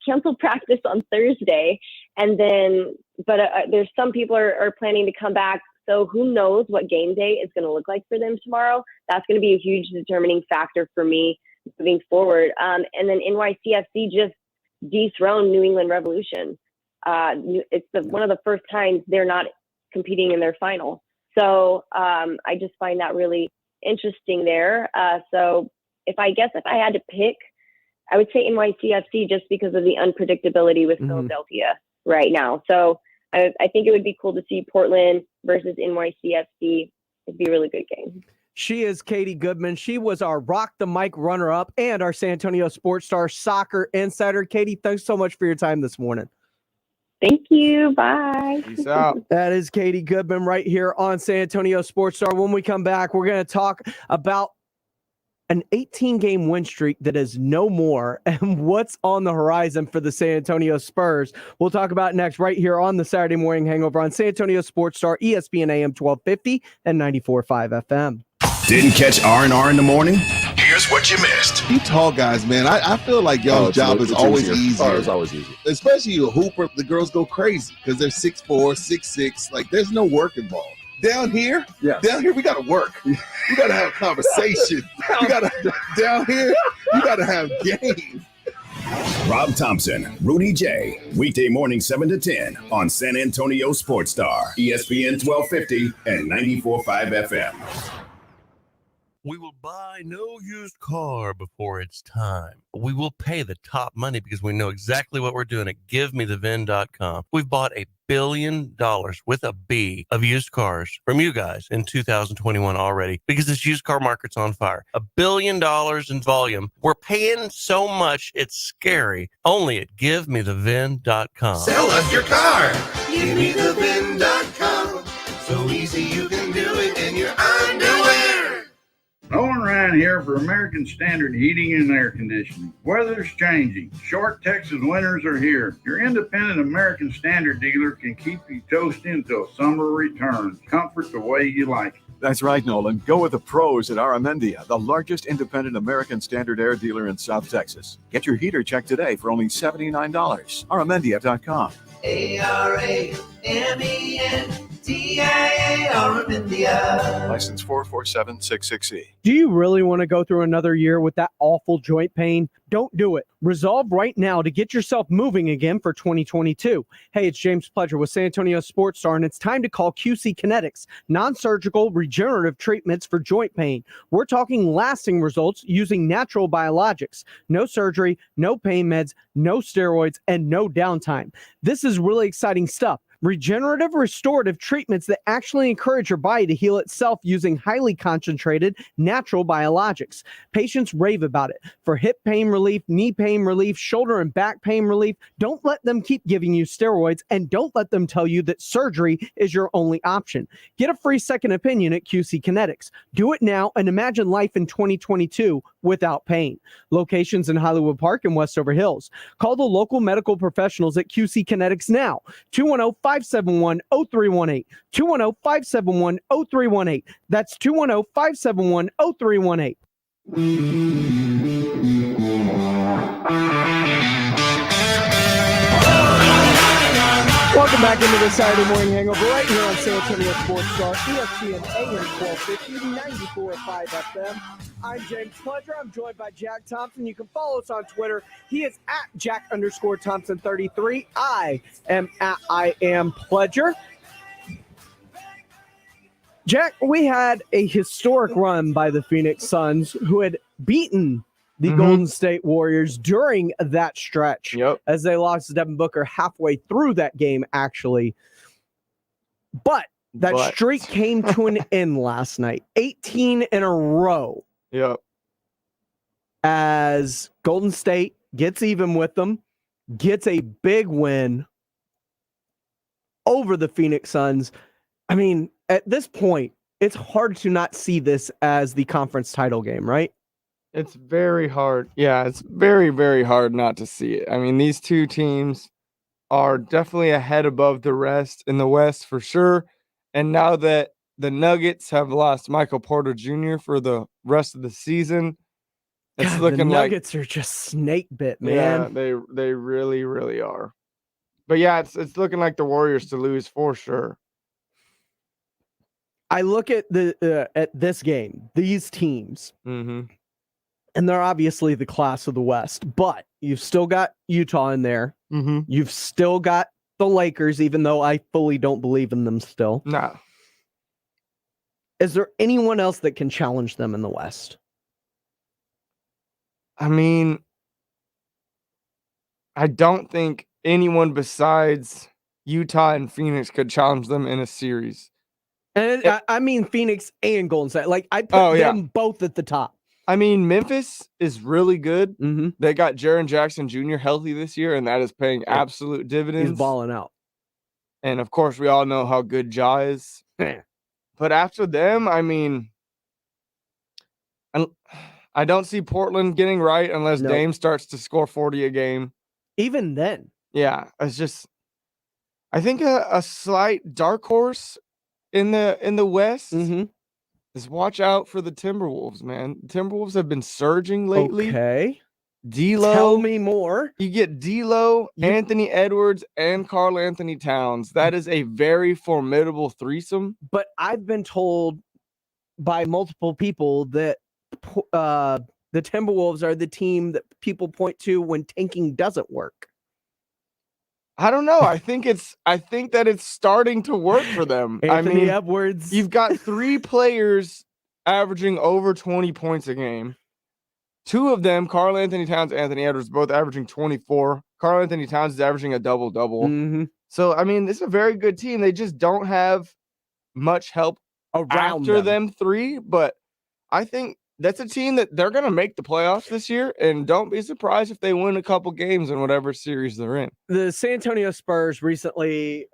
cancel practice on Thursday. And then, but there's some people are planning to come back. So who knows what game day is going to look like for them tomorrow. That's going to be a huge determining factor for me moving forward. And then NYCFC just dethroned New England Revolution. It's one of the first times they're not competing in their final. So I just find that really interesting there. So if I had to pick, I would say NYCFC just because of the unpredictability with Philadelphia right now. So I think it would be cool to see Portland versus NYCFC. It'd be a really good game. She is Katie Goodman. She was our Rock the Mic runner-up and our San Antonio Sports Star soccer insider. Katie, thanks so much for your time this morning. Thank you. Bye. Peace out. That is Katie Goodman right here on San Antonio Sports Star. When we come back, we're going to talk about an 18-game win streak that is no more and what's on the horizon for the San Antonio Spurs. We'll talk about it next right here on the Saturday Morning Hangover on San Antonio Sports Star, ESPN AM 1250 and 94.5 FM. Didn't catch R&R in the morning? Here's what you missed. You tall guys, man, I feel like y'all's job is always easier. Oh, it's always easy. Especially a hooper, the girls go crazy because they're 6'4", 6'6". Like, there's no work involved. Down here, we got to work. We got to have a conversation. Down here, you got to have game. Rob Thompson, Rudy J. Weekday morning 7 to 10 on San Antonio Sports Star, ESPN 1250 and 94.5 FM. We will buy no used car before it's time. We will pay the top money because we know exactly what we're doing at GiveMeTheVin.com. We've bought $1 billion with a B of used cars from you guys in 2021 already because this used car market's on fire. $1 billion in volume. We're paying so much, it's scary. Only at GiveMeTheVin.com. Sell us your car. GiveMeTheVin.com. So easy you can do it in your underwear. All right. Ryan here for American Standard Heating and Air Conditioning. Weather's changing. Short Texas winters are here. Your independent American Standard dealer can keep you toasty until summer returns. Comfort the way you like it. That's right, Nolan. Go with the pros at Aramendia, the largest independent American Standard Air dealer in South Texas. Get your heater checked today for only $79. Aramendia.com. ARAMENDIA, Aramendia. License 44766E. Do you really want to go through another year with that awful joint pain? Don't do it. Resolve right now to get yourself moving again for 2022. Hey, it's James Pledger with San Antonio Sports Star, and it's time to call QC Kinetics, non-surgical regenerative treatments for joint pain. We're talking lasting results using natural biologics. No surgery, no pain meds, no steroids, and no downtime. This is really exciting stuff. Regenerative restorative treatments that actually encourage your body to heal itself using highly concentrated natural biologics. Patients rave about it. For hip pain relief, knee pain relief, shoulder and back pain relief, don't let them keep giving you steroids, and don't let them tell you that surgery is your only option. Get a free second opinion at QC Kinetics. Do it now and imagine life in 2022 without pain. Locations in Hollywood Park and Westover Hills. Call the local medical professionals at QC Kinetics now. 210-571-0318. 210-571-0318. That's 210-571-0318. Welcome back into the Saturday Morning Hangover right here on San Antonio Sports Star, ESPN AM 1250, 94.5 FM. I'm James Pledger. I'm joined by Jack Thompson. You can follow us on Twitter. He is at Jack_Thompson33. I am at I am Pledger. Jack, we had a historic run by the Phoenix Suns, who had beaten the Golden State Warriors during that stretch, as they lost to Devin Booker halfway through that game, actually. But that streak came to an end last night. 18 in a row. Yep. As Golden State gets even with them, gets a big win over the Phoenix Suns. I mean, at this point, it's hard to not see this as the conference title game, right? It's very hard. Yeah, it's very, very hard not to see it. I mean, these two teams are definitely ahead above the rest in the West for sure. And now that the Nuggets have lost Michael Porter Jr. for the rest of the season, it's looking the like Nuggets are just snake bit, man. Yeah, they really, really are. But yeah, it's looking like the Warriors to lose for sure. I look at this game, these teams. And they're obviously the class of the West, but you've still got Utah in there. You've still got the Lakers, even though I fully don't believe in them still. No. Is there anyone else that can challenge them in the West? I mean, I don't think anyone besides Utah and Phoenix could challenge them in a series. And I mean Phoenix and Golden State. Like, I put them both at the top. I mean, Memphis is really good. They got Jaren Jackson Jr. healthy this year, and that is paying absolute dividends. He's balling out. And, of course, we all know how good Ja is. But after them, I mean, I don't see Portland getting right unless Dame starts to score 40 a game. Even then. Yeah, it's just – I think a slight dark horse in the West is watch out for the Timberwolves, man. The Timberwolves have been surging lately. Okay. D'Lo. Tell me more. You get D'Lo, Anthony Edwards, and Karl Anthony Towns. That is a very formidable threesome. But I've been told by multiple people that the Timberwolves are the team that people point to when tanking doesn't work. I don't know. I think that it's starting to work for them. Anthony Edwards. You've got 3 players averaging over 20 points a game. 2 of them, Karl Anthony Towns, Anthony Edwards, both averaging 24. Karl Anthony Towns is averaging a double-double. So, I mean, this is a very good team. They just don't have much help around after them 3, but I think that's a team that they're going to make the playoffs this year, and don't be surprised if they win a couple games in whatever series they're in. The San Antonio Spurs recently,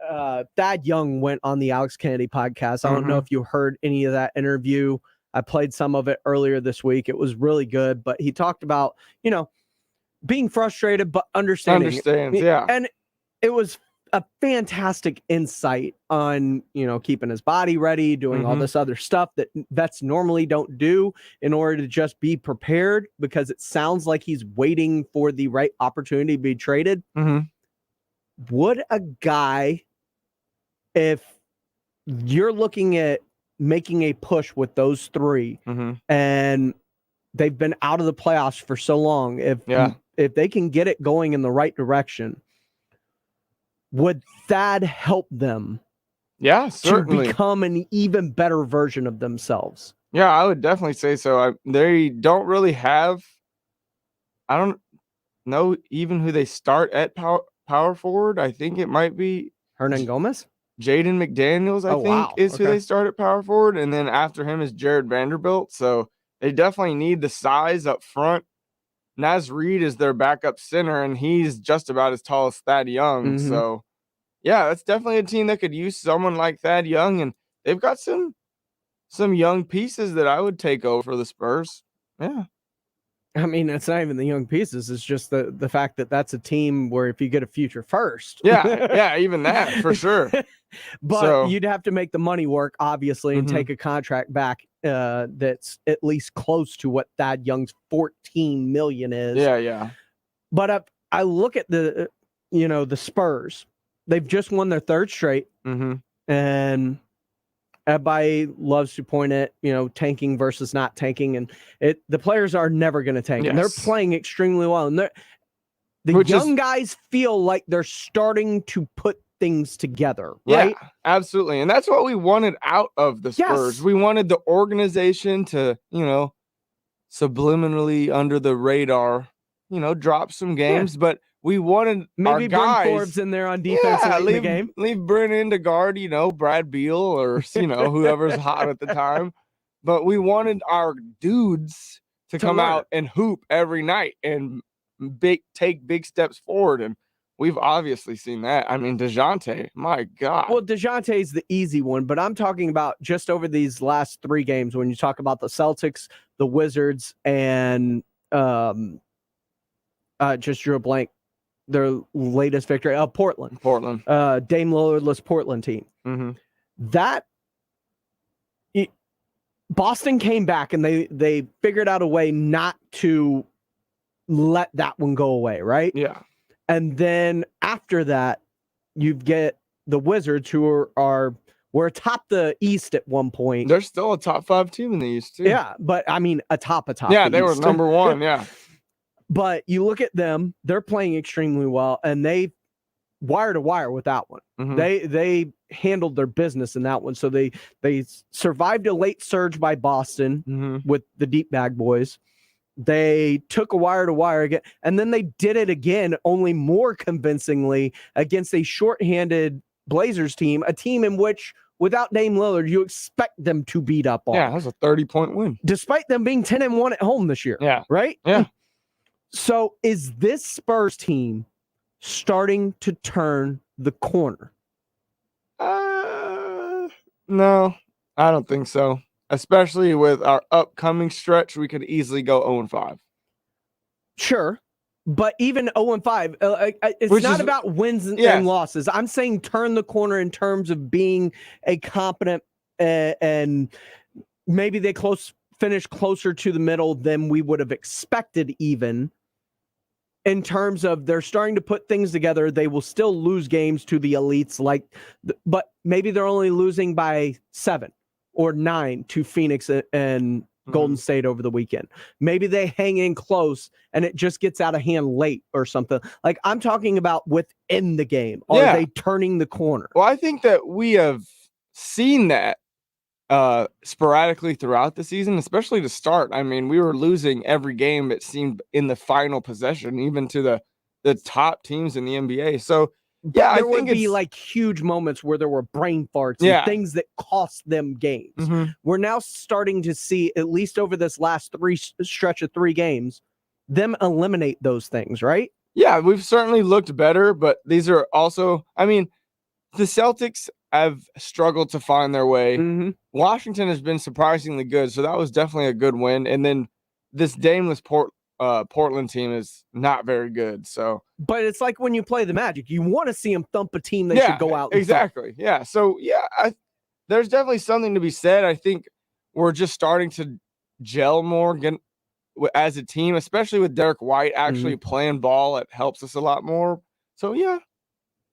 Thad Young went on the Alex Kennedy podcast. I don't know if you heard any of that interview. I played some of it earlier this week. It was really good, but he talked about, being frustrated, but understanding. Understands, yeah. And it was a fantastic insight on, keeping his body ready, doing all this other stuff that vets normally don't do in order to just be prepared, because it sounds like he's waiting for the right opportunity to be traded. Would a guy, if you're looking at making a push with those three and they've been out of the playoffs for so long, if they can get it going in the right direction, would that help them? Yeah, certainly. To become an even better version of themselves. Yeah, I would definitely say so. They don't really have, I don't know even who they start at power forward. I think it might be Hernan Gomez. Jaden McDaniels, I think, is who they start at power forward. And then after him is Jared Vanderbilt. So they definitely need the size up front. Naz Reid is their backup center, and he's just about as tall as Thad Young. So, yeah, that's definitely a team that could use someone like Thad Young. And they've got some young pieces that I would take over for the Spurs. Yeah. I mean, it's not even the young pieces. It's just the fact that that's a team where if you get a future first. Yeah, even that, for sure. But you'd have to make the money work, obviously, and take a contract back that's at least close to what Thad Young's $14 million is. Yeah. But I look at the Spurs. They've just won their third straight. And everybody loves to point at, tanking versus not tanking. And the players are never going to tank. Yes. And they're playing extremely well. And the young guys feel like they're starting to put things together, right? Yeah, absolutely. And that's what we wanted out of the Spurs. Yes. We wanted the organization to, subliminally under the radar, drop some games, but we wanted maybe our guys, bring Forbes in there on defense in the game. Leave Brennan to guard, Brad Beal or, whoever's hot at the time. But we wanted our dudes to come out and hoop every night and take big steps forward. And we've obviously seen that. I mean, DeJounte, my God. Well, DeJounte's the easy one, but I'm talking about just over these last 3 games when you talk about the Celtics, the Wizards, and just drew a blank. Their latest victory, Portland. Dame Lillardless Portland team. That Boston came back and they figured out a way not to let that one go away, right? Yeah. And then after that, you get the Wizards, who were atop the East at one point. They're still a top 5 team in the East, too. Yeah, but I mean, atop. Yeah, they were number 1, yeah. But you look at them, they're playing extremely well, and they wire to wire with that one. They handled their business in that one. So they survived a late surge by Boston with the deep bag boys. They took a wire to wire again, and then they did it again, only more convincingly against a shorthanded Blazers team, a team in which, without Dame Lillard, you expect them to beat up on. Yeah, that was a 30-point win. Despite them being 10-1 at home this year. Yeah. Right? Yeah. So is this Spurs team starting to turn the corner? No, I don't think so. Especially with our upcoming stretch, we could easily go 0-5. Sure. But even 0-5, it's not about wins and losses. I'm saying turn the corner in terms of being a competent and maybe they finish closer to the middle than we would have expected, even in terms of they're starting to put things together. They will still lose games to the elites, but maybe they're only losing by 7 or 9 to Phoenix and Golden State over the weekend. Maybe they hang in close and it just gets out of hand late or something. Like, I'm talking about within the game. Are they turning the corner? Well, I think that we have seen that sporadically throughout the season, especially to start. I mean, we were losing every game, it seemed, in the final possession, even to the top teams in the NBA. So, yeah, there would be like huge moments where there were brain farts and things that cost them games. We're now starting to see, at least over this last stretch of 3 games, them eliminate those things, right? Yeah, we've certainly looked better, but these are also, I mean, the Celtics have struggled to find their way. Mm-hmm. Washington has been surprisingly good, so that was definitely a good win. And then this Dameless Portland team is not very good. So, but it's like when you play the Magic, you want to see them thump a team they should go out and exactly. thump. Yeah. So there's definitely something to be said. I think we're just starting to gel more as a team, especially with Derek White actually playing ball. It helps us a lot more. So yeah.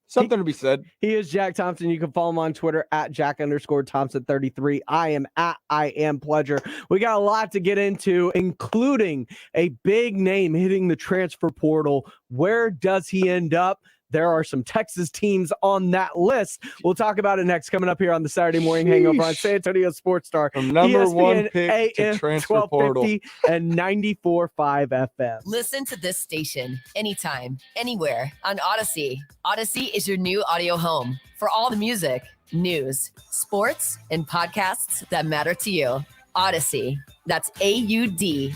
Something to be said. He is Jack Thompson. You can follow him on Twitter at Jack_Thompson33. I am at I am Pledger. We got a lot to get into, including a big name hitting the transfer portal. Where does he end up? There are some Texas teams on that list. We'll talk about it next, coming up here on the Saturday Morning Hangover on San Antonio Sports Star. From number ESPN one pick AM to transfer portal. and 94.5 FM. Listen to this station anytime, anywhere on Odyssey. Odyssey is your new audio home for all the music, news, sports, and podcasts that matter to you. Odyssey. That's AUDACY.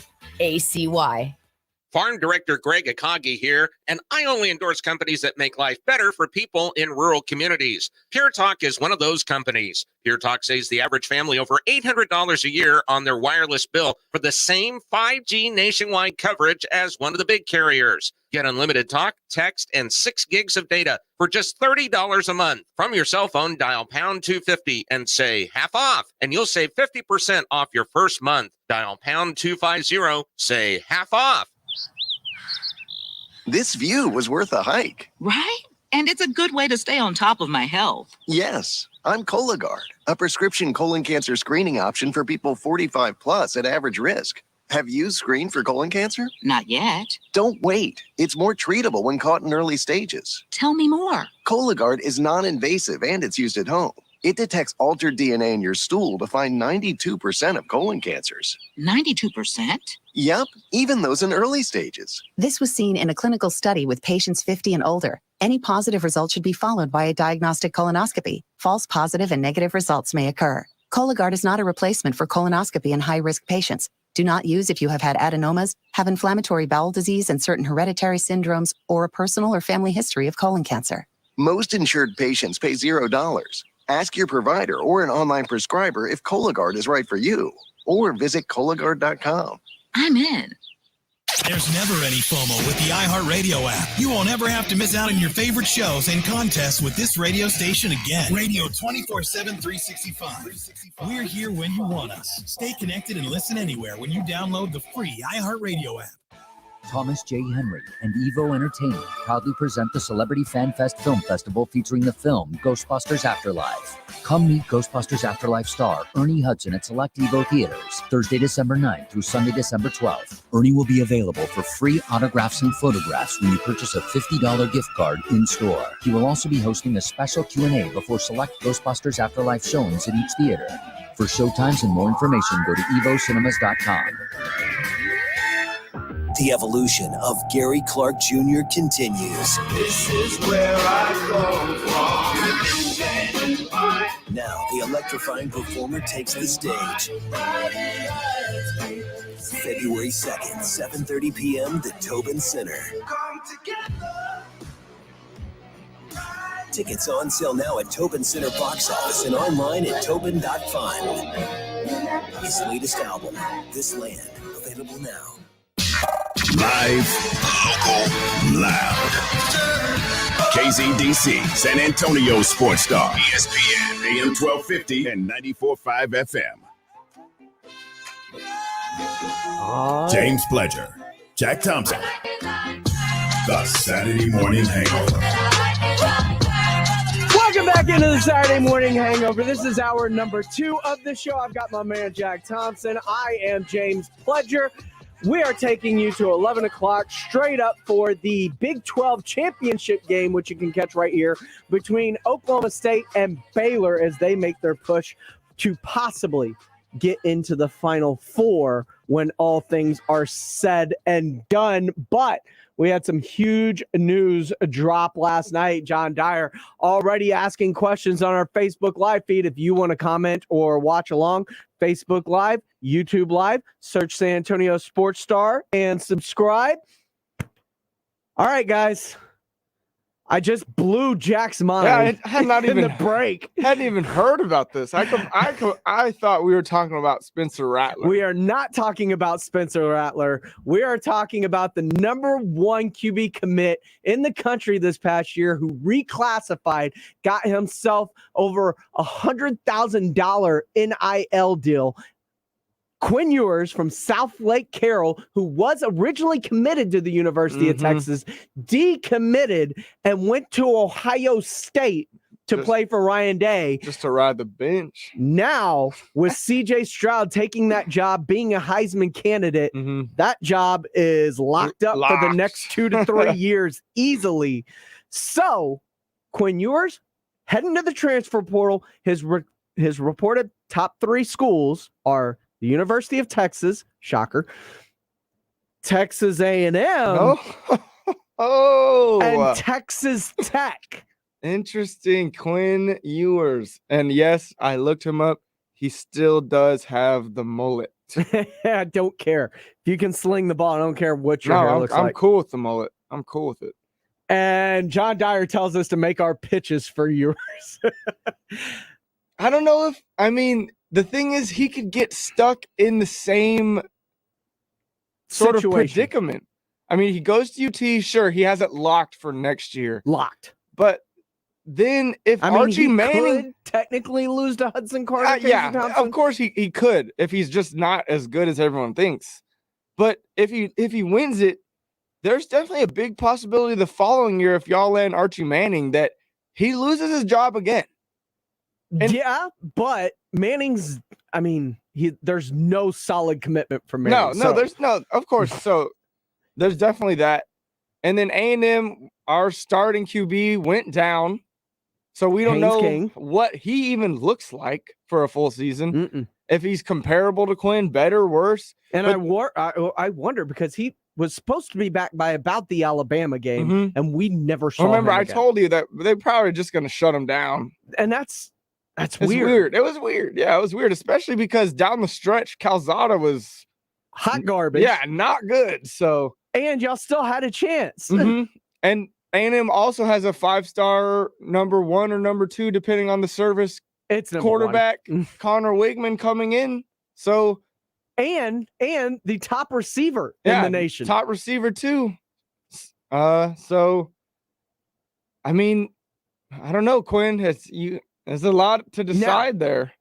Farm Director Greg Akagi here, and I only endorse companies that make life better for people in rural communities. Pure Talk is one of those companies. Pure Talk saves the average family over $800 a year on their wireless bill for the same 5G nationwide coverage as one of the big carriers. Get unlimited talk, text, and 6 gigs of data for just $30 a month. From your cell phone, dial pound 250 and say half off, and you'll save 50% off your first month. Dial pound 250, say half off. This view was worth a hike. Right? And it's a good way to stay on top of my health. Yes, I'm Cologuard, a prescription colon cancer screening option for people 45 plus at average risk. Have you screened for colon cancer? Not yet. Don't wait. It's more treatable when caught in early stages. Tell me more. Cologuard is non-invasive and it's used at home. It detects altered DNA in your stool to find 92% of colon cancers. 92%? Yep, even those in early stages. This was seen in a clinical study with patients 50 and older. Any positive result should be followed by a diagnostic colonoscopy. False positive and negative results may occur. Cologuard is not a replacement for colonoscopy in high-risk patients. Do not use if you have had adenomas, have inflammatory bowel disease and certain hereditary syndromes, or a personal or family history of colon cancer. Most insured patients pay $0. Ask your provider or an online prescriber if Cologuard is right for you, or visit Cologuard.com. I'm in. There's never any FOMO with the iHeartRadio app. You won't ever have to miss out on your favorite shows and contests with this radio station again. Radio 24/7, 365. We're here when you want us. Stay connected and listen anywhere when you download the free iHeartRadio app. Thomas J. Henry and Evo Entertainment proudly present the Celebrity Fan Fest Film Festival featuring the film Ghostbusters Afterlife. Come meet Ghostbusters Afterlife star Ernie Hudson at select Evo theaters Thursday, December 9th through Sunday, December 12th. Ernie will be available for free autographs and photographs when you purchase a $50 gift card in-store. He will also be hosting a special Q&A before select Ghostbusters Afterlife showings at each theater. For showtimes and more information, go to evocinemas.com. The evolution of Gary Clark Jr. continues. This is where I go from. Now, the electrifying performer takes the stage. February 2nd, 7:30 p.m., the Tobin Center. Tickets on sale now at Tobin Center box office and online at tobin.fun. His latest album, This Land, available now. Live, local, loud. KZDC, San Antonio Sports Star. ESPN, AM 1250 and 94.5 FM. James Pledger, Jack Thompson. The Saturday Morning Hangover. Welcome back into the Saturday Morning Hangover. This is hour number 2 of the show. I've got my man Jack Thompson. I am James Pledger. We are taking you to 11 o'clock straight up for the Big 12 championship game, which you can catch right here between Oklahoma State and Baylor as they make their push to possibly get into the Final Four when all things are said and done. But we had some huge news drop last night. John Dyer already asking questions on our Facebook Live feed. If you want to comment or watch along, Facebook Live, YouTube Live, search San Antonio Sports Star and subscribe. All right, guys. I just blew Jack's mind. Yeah, I had not even the break. Hadn't even heard about this. I thought we were talking about Spencer Rattler. We are not talking about Spencer Rattler. We are talking about the number 1 QB commit in the country this past year who reclassified, got himself over $100,000 NIL deal. Quinn Ewers from South Lake Carroll, who was originally committed to the University of Texas, decommitted and went to Ohio State to play for Ryan Day. Just to ride the bench. Now, with CJ Stroud taking that job, being a Heisman candidate, that job is locked up for the next 2 to 3 years easily. So, Quinn Ewers heading to the transfer portal. His reported top 3 schools are the University of Texas, shocker, Texas A&M, and Texas Tech. Interesting. Quinn Ewers. And yes, I looked him up. He still does have the mullet. I don't care. If you can sling the ball, I don't care what your hair looks like. I'm cool with the mullet. I'm cool with it. And John Dyer tells us to make our pitches for Ewers. I don't know the thing is, he could get stuck in the same sort of predicament. I mean, he goes to UT, sure, he has it locked for next year. Locked. But then if Archie Manning could technically lose to Hudson Carter, of course he could if he's just not as good as everyone thinks. But if he wins it, there's definitely a big possibility the following year, if y'all land Archie Manning, that he loses his job again. But Manning's, there's no solid commitment from Manning. There's no, of course. So there's definitely that. And then A&M, our starting QB went down. So we don't know what he even looks like for a full season. If he's comparable to Quinn, better, worse. And I wonder because he was supposed to be back by about the Alabama game, and we never saw him. Remember, I told you that they're probably just going to shut him down. And that's It's weird. It was weird. Yeah, it was weird, especially because down the stretch, Calzada was hot garbage. Yeah, not good. So, and y'all still had a chance. And A&M also has a 5-star number 1 or number 2, depending on the service. It's quarterback Connor Wigman coming in. So, and the top receiver in the nation, top receiver too. So, I don't know, Quinn. There's a lot to decide there.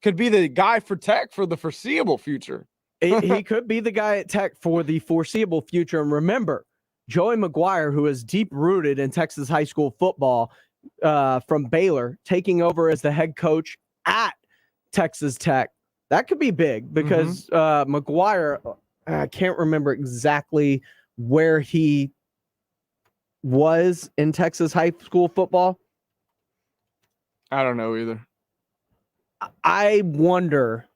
Could be the guy for Tech for the foreseeable future. He could be the guy at Tech for the foreseeable future. And remember, Joey McGuire, who is deep-rooted in Texas high school football from Baylor, taking over as the head coach at Texas Tech. That could be big because McGuire, I can't remember exactly where he was in Texas high school football. I don't know either. I wonder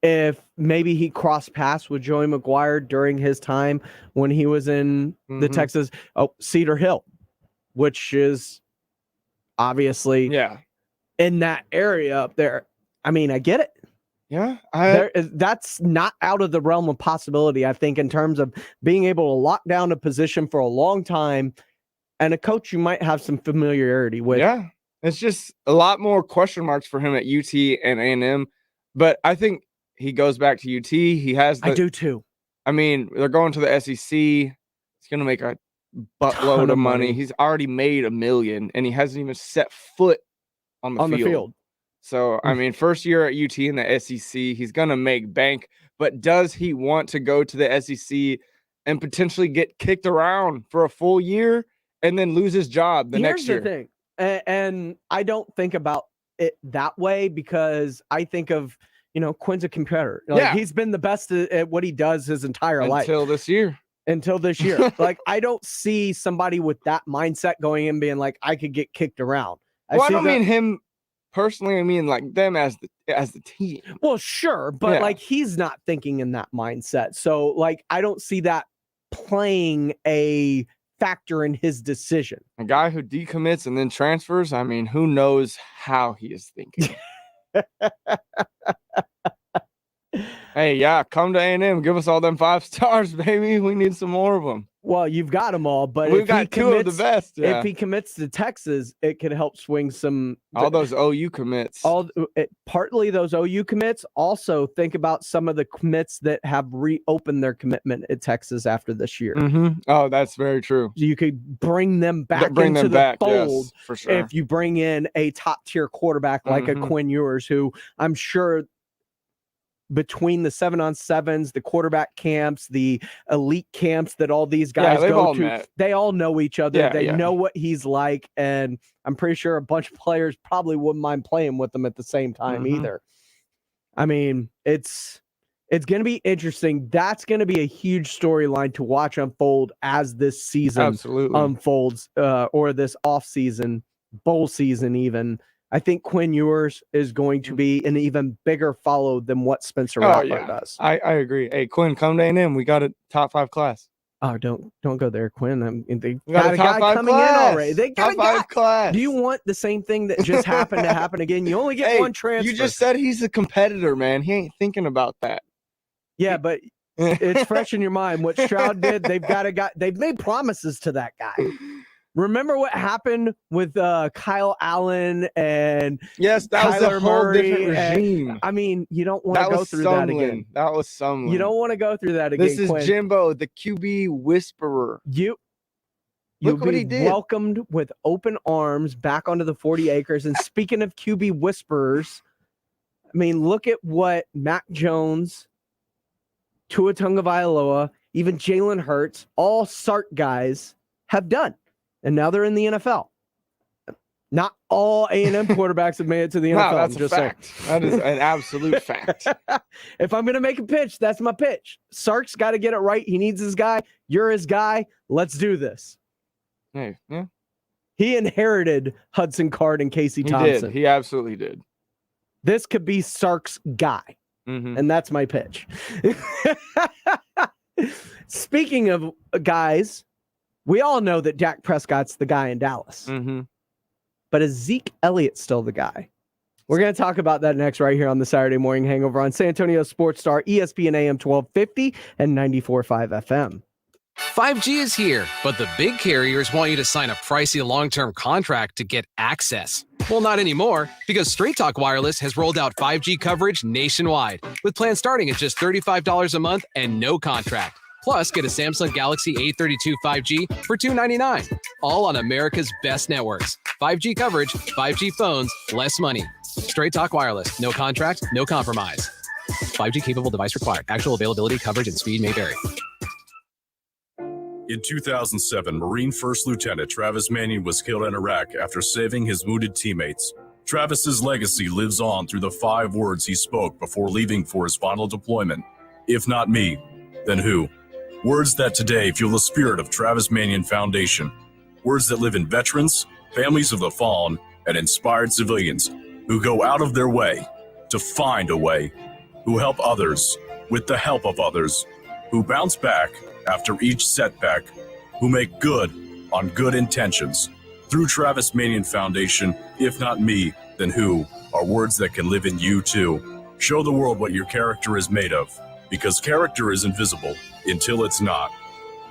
if maybe he crossed paths with Joey McGuire during his time when he was in the Texas Cedar Hill, which is obviously in that area up there. I get it. Yeah, that's not out of the realm of possibility, I think, in terms of being able to lock down a position for a long time and a coach you might have some familiarity with. Yeah, it's just a lot more question marks for him at UT and A&M, but I think he goes back to UT. He has I do too. They're going to the SEC. He's going to make a buttload of money. He's already made $1 million, and he hasn't even set foot on the field. So, first year at UT in the SEC, he's going to make bank. But does he want to go to the SEC and potentially get kicked around for a full year and then lose his job next year? Here's the thing. And I don't think about it that way because I think of, Quinn's a competitor. He's been the best at what he does his entire life. Until this year. I don't see somebody with that mindset going in being like, I could get kicked around. I don't mean him personally. I mean like them as the team. Well, sure. But he's not thinking in that mindset. So I don't see that playing a factor in his decision. A guy who decommits and then transfers. Who knows how he is thinking. Hey, come to A&M. Give us all them 5 stars, baby. We need some more of them. Well, you've got them all, but We've if got he two of the commits, best. Yeah. if he commits to Texas, it could help swing some. All those OU commits. Partly those OU commits. Also, think about some of the commits that have reopened their commitment at Texas after this year. Mm-hmm. Oh, that's very true. You could bring them back into the fold yes, for sure. if you bring in a top-tier quarterback like a Quinn Ewers, who I'm sure between the 7-on-7s, the quarterback camps, the elite camps that all these guys go to, they all know each other. They know what he's like, and I'm pretty sure a bunch of players probably wouldn't mind playing with him at the same time either. I mean, it's going to be interesting. That's going to be a huge storyline to watch unfold as this season unfolds, or this offseason, bowl season even. I think Quinn Ewers is going to be an even bigger follow than what Spencer Rattler does. I agree. Hey, Quinn, come to A&M. We got a top 5 class. Oh, don't go there, Quinn. They got a guy coming in already. They got top 5 class. Do you want the same thing that just happened to happen again? You only get one transfer. You just said he's a competitor, man. He ain't thinking about that. Yeah, but it's fresh in your mind what Stroud did. They've made promises to that guy. Remember what happened with Kyle Allen and that Kyler was a whole Murray different regime. I mean, you don't want to go through that again. That was Sumlin. You don't want to go through that again. This is Quinn. Jimbo, the QB whisperer. You'll what he be did. welcomed with open arms back onto the 40 acres. And speaking of QB whisperers, I mean, look at what Mac Jones, Tua Tagovailoa, even Jalen Hurts, all Sark guys have done. And now they're in the NFL. Not all A&M quarterbacks have made it to the NFL. No, that's a fact. That is an absolute fact. If I'm going to make a pitch, that's my pitch. Sark's got to get it right. He needs his guy. You're his guy. Let's do this. Hey, yeah. He inherited Hudson Card and Casey Thompson. He absolutely did. This could be Sark's guy. And that's my pitch. Speaking of guys, we all know that Dak Prescott's the guy in Dallas. But is Zeke Elliott still the guy? We're going to talk about that next right here on the Saturday Morning Hangover on San Antonio Sports Star, ESPN AM 1250 and 94.5 FM. 5G is here, but the big carriers want you to sign a pricey long-term contract to get access. Well, not anymore, because Straight Talk Wireless has rolled out 5G coverage nationwide, with plans starting at just $35 a month and no contract. Plus, get a Samsung Galaxy A32 5G for $299, all on America's best networks. 5G coverage, 5G phones, less money. Straight Talk Wireless, no contract, no compromise. 5G capable device required. Actual availability, coverage, and speed may vary. In 2007, Marine First Lieutenant Travis Mannion was killed in Iraq after saving his wounded teammates. Travis's legacy lives on through the 5 words he spoke before leaving for his final deployment. If not me, then who? Words that today fuel the spirit of Travis Mannion Foundation. Words that live in veterans, families of the fallen, and inspired civilians who go out of their way to find a way, who help others with the help of others, who bounce back after each setback, who make good on good intentions. Through Travis Mannion Foundation, if not me, then who, are words that can live in you too. Show the world what your character is made of, because character is invisible until it's not.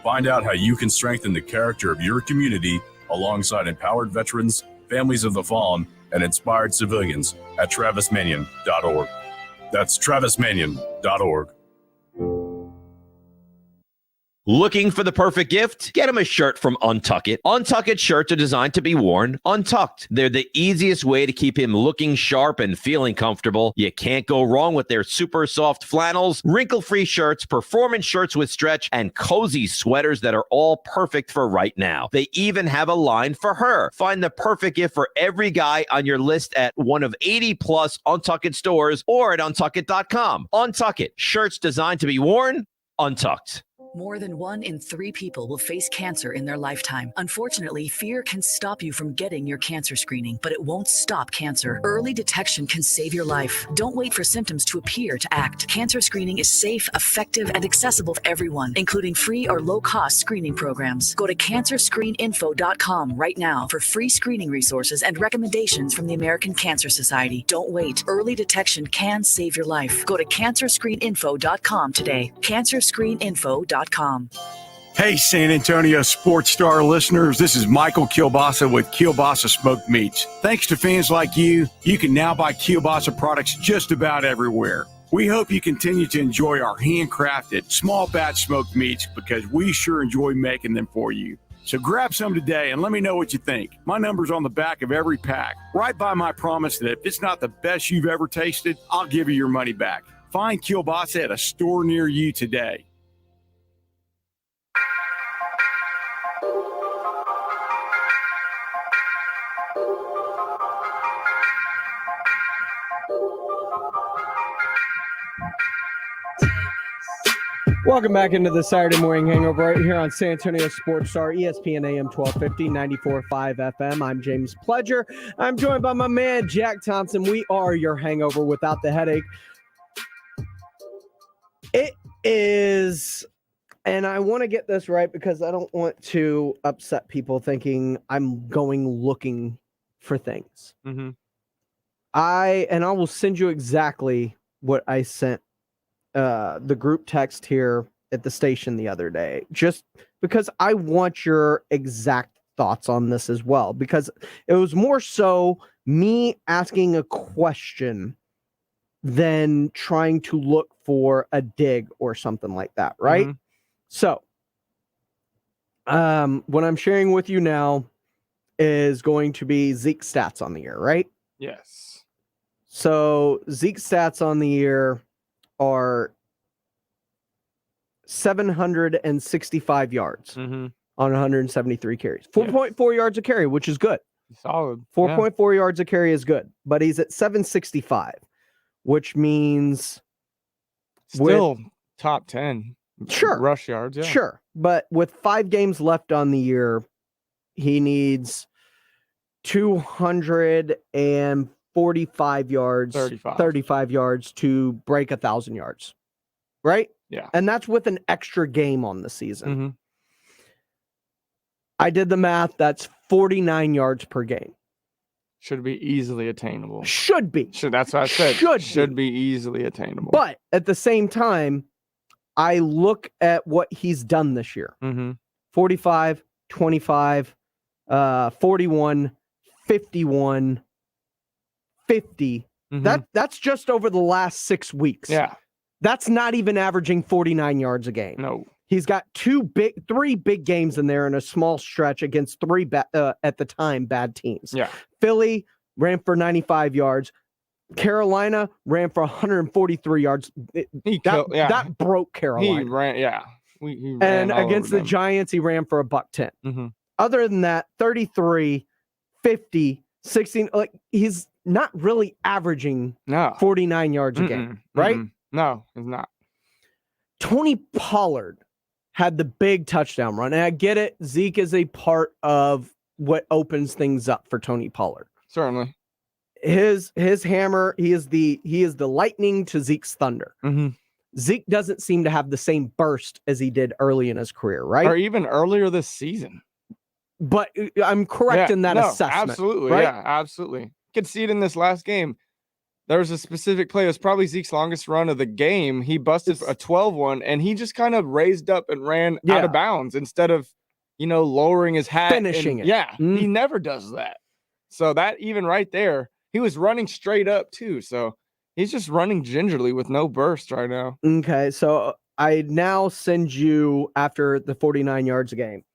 Find out how you can strengthen the character of your community alongside empowered veterans, families of the fallen, and inspired civilians at travismannion.org. That's travismannion.org. Looking for the perfect gift? Get them a shirt from Untuck It. Untuck It shirts are designed to be worn untucked. They're the easiest way to keep him looking sharp and feeling comfortable. You can't go wrong with their super soft flannels, wrinkle-free shirts, performance shirts with stretch, and cozy sweaters that are all perfect for right now. They even have a line for her. Find the perfect gift for every guy on your list at one of 80-plus Untuck It stores or at untuckit.com. Untuck It. Shirts designed to be worn untucked. More than 1 in 3 people will face cancer in their lifetime. Unfortunately, fear can stop you from getting your cancer screening, but it won't stop cancer. Early detection can save your life. Don't wait for symptoms to appear to act. Cancer screening is safe, effective, and accessible for everyone, including free or low-cost screening programs. Go to cancerscreeninfo.com right now for free screening resources and recommendations from the American Cancer Society. Don't wait. Early detection can save your life. Go to cancerscreeninfo.com today. cancerscreeninfo.com. Hey, San Antonio Sports Star listeners, this is Michael Kielbasa with Kielbasa Smoked Meats. Thanks to fans like you, you can now buy Kielbasa products just about everywhere. We hope you continue to enjoy our handcrafted, small batch smoked meats because we sure enjoy making them for you. So grab some today and let me know what you think. My number's on the back of every pack. Right by my promise that if it's not the best you've ever tasted, I'll give you your money back. Find Kielbasa at a store near you today. Welcome back into the Saturday Morning Hangover right here on San Antonio Sports Star, ESPN AM 1250, 94.5 FM. I'm James Pledger. I'm joined by my man, Jack Thompson. We are your hangover without the headache. It is, and I want to get this right because I don't want to upset people thinking I'm going looking for things. Mm-hmm. I will send you exactly what I sent the group text here at the station the other day, just because I want your exact thoughts on this as well, because it was more so me asking a question than trying to look for a dig or something like that, right? Mm-hmm. So what I'm sharing with you now is going to be Zeke's stats on the year, right? Yes. So Zeke's stats on the year are 765 yards on 173 carries. 4.4 yards a carry, which is good. Solid. 4.4 yards a carry is good, but he's at 765, which means still top 10 sure rush yards. Yeah. Sure. But with 5 games left on the year, he needs 245 yards, 35 yards to break 1,000 yards. Right? Yeah. And that's with an extra game on the season. I did the math. That's 49 yards per game. Should be easily attainable. Should be. That's what I said. Should be easily attainable. But at the same time, I look at what he's done this year. 45, 25, 41, 51, 50. That's just over the last 6 weeks. Yeah. That's not even averaging 49 yards a game. No. He's got 3 big games in there in a small stretch against 3 at the time bad teams. Yeah. Philly ran for 95 yards. Carolina ran for 143 yards. That broke Carolina. He ran, yeah. He ran and all against over the them. Giants, he ran for $110. Other than that, 33, 50, 16. Like, he's not really averaging 49 yards a game, right? No, he's not. Tony Pollard had the big touchdown run. And I get it. Zeke is a part of what opens things up for Tony Pollard. Certainly. His hammer, he is the lightning to Zeke's thunder. Zeke doesn't seem to have the same burst as he did early in his career, right? Or even earlier this season. But I'm correct in that assessment. Absolutely. Right? Yeah, absolutely. You could see it in this last game. There was a specific play. It was probably Zeke's longest run of the game. He busted a 12-1, and he just kind of raised up and ran out of bounds instead of, lowering his hat. Finishing it. Yeah, he never does that. So that even right there, he was running straight up too. So he's just running gingerly with no burst right now. Okay, so I now send you after the 49 yards a game.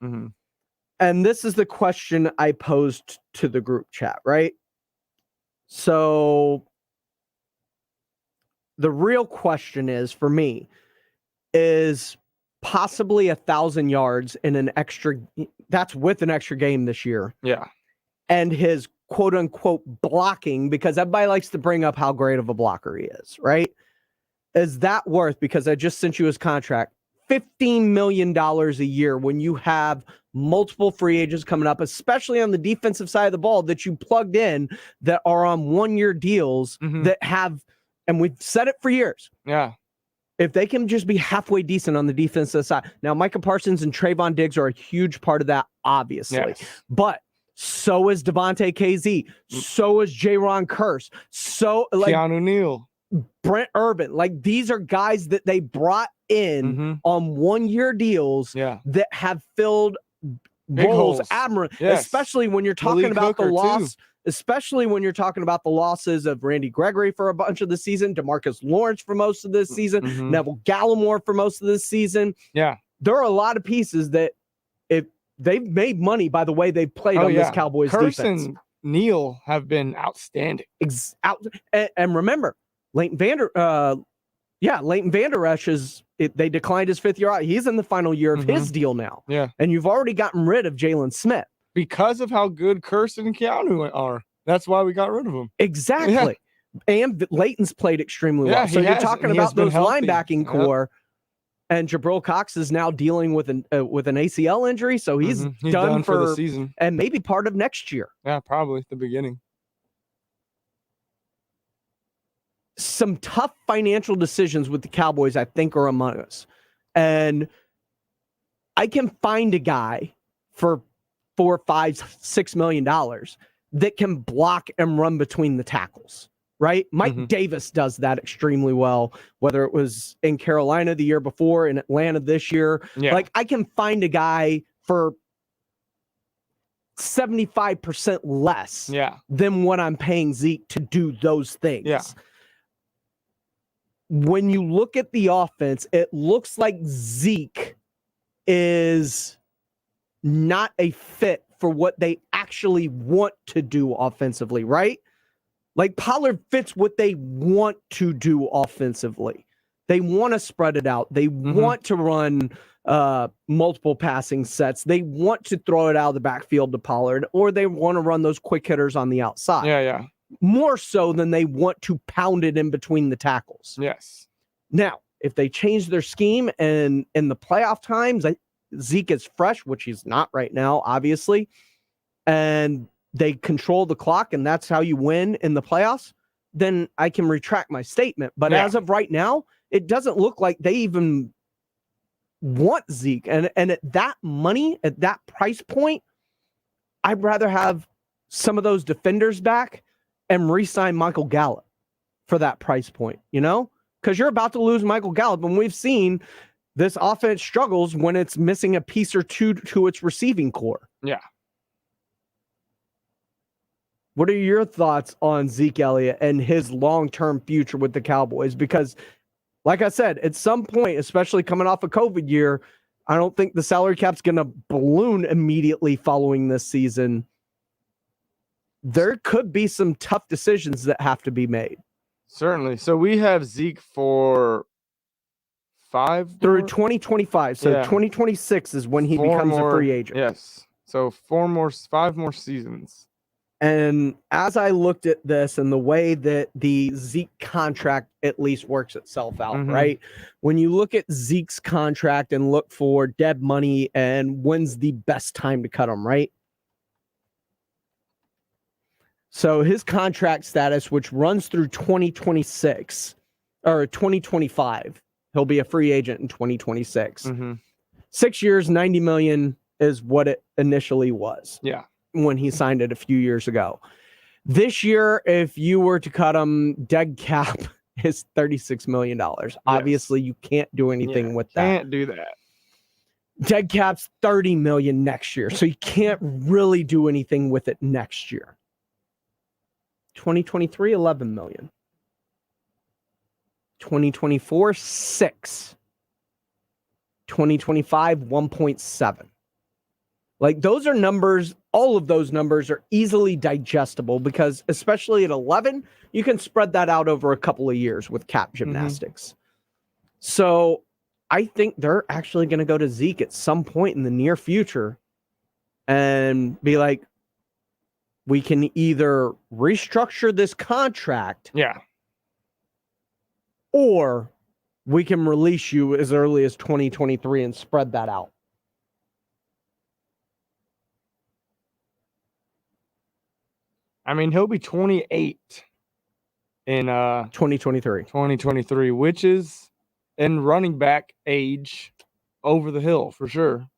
And this is the question I posed to the group chat, right? So the real question is, for me, is possibly 1,000 yards in an extra, that's with an extra game this year. Yeah. And his quote unquote blocking, because everybody likes to bring up how great of a blocker he is, right? Is that worth, because I just sent you his contract, $15 million a year when you have multiple free agents coming up, especially on the defensive side of the ball that you plugged in that are on 1-year deals that have, and we've said it for years. Yeah. If they can just be halfway decent on the defensive side. Now, Micah Parsons and Trayvon Diggs are a huge part of that, obviously. Yes. But so is Devontae KZ. So is Jaron Kearse. So, like, Keanu Neal. Brent Urban. Like, these are guys that they brought in on 1-year deals that have filled Big roles holes. admirably, Yes. especially when you're talking Malik about the Hooker, loss. too. Especially when you're talking about the losses of Randy Gregory for a bunch of the season, DeMarcus Lawrence for most of this season, Neville Gallimore for most of this season. Yeah. There are a lot of pieces that if they've made money by the way they've played on this Cowboys Curse defense. and Neal have been outstanding. And remember, Leighton Vander Esch they declined his 5th year out. He's in the final year of his deal now. Yeah. And you've already gotten rid of Jalen Smith. Because of how good Kirsten and Keanu are. That's why we got rid of them. Exactly. Yeah. And Leighton's played extremely well. So you're talking about those linebacking core. And Jabril Cox is now dealing with an ACL injury. So he's done for the season. And maybe part of next year. Yeah, probably the beginning. Some tough financial decisions with the Cowboys, I think, are among us. And I can find a guy for $4, $5, $6 million that can block and run between the tackles, right? Mike Davis does that extremely well, whether it was in Carolina the year before, in Atlanta this year. Yeah. Like, I can find a guy for 75% less than what I'm paying Zeke to do those things. Yeah. When you look at the offense, it looks like Zeke is not a fit for what they actually want to do offensively, right? Like, Pollard fits what they want to do offensively. They want to spread it out. They want to run multiple passing sets. They want to throw it out of the backfield to Pollard, or they want to run those quick hitters on the outside. Yeah. More so than they want to pound it in between the tackles. Yes. Now, if they change their scheme and in the playoff times, Zeke is fresh, which he's not right now, obviously, and they control the clock, and that's how you win in the playoffs, then I can retract my statement. But as of right now, it doesn't look like they even want Zeke. And at that money, at that price point, I'd rather have some of those defenders back and re-sign Michael Gallup for that price point, Because you're about to lose Michael Gallup, and we've seen this offense struggles when it's missing a piece or two to its receiving core. Yeah. What are your thoughts on Zeke Elliott and his long-term future with the Cowboys? Because, like I said, at some point, especially coming off a COVID year, I don't think the salary cap's going to balloon immediately following this season. There could be some tough decisions that have to be made. Certainly. So we have Zeke for 5 through 2025. So 2026 is when he becomes a free agent. Yes. So 5 more seasons. And as I looked at this and the way that the Zeke contract at least works itself out, right? When you look at Zeke's contract and look for dead money and when's the best time to cut him, right? So his contract status, which runs through 2026 or 2025, he'll be a free agent in 2026. 6 years, $90 million is what it initially was. Yeah. When he signed it a few years ago. This year, if you were to cut him, dead cap is $36 million. Obviously, you can't do anything with that. Can't do that. Dead cap's $30 million next year. So you can't really do anything with it next year. 2023, $11 million. 2024, $6 million. 2025, $1.7 million. Like, those are numbers, all of those numbers are easily digestible because, especially at 11, you can spread that out over a couple of years with cap gymnastics. So I think they're actually going to go to Zeke at some point in the near future and be like, we can either restructure this contract. Or we can release you as early as 2023 and spread that out. I mean, he'll be 28 in 2023, which is in running back age over the hill for sure.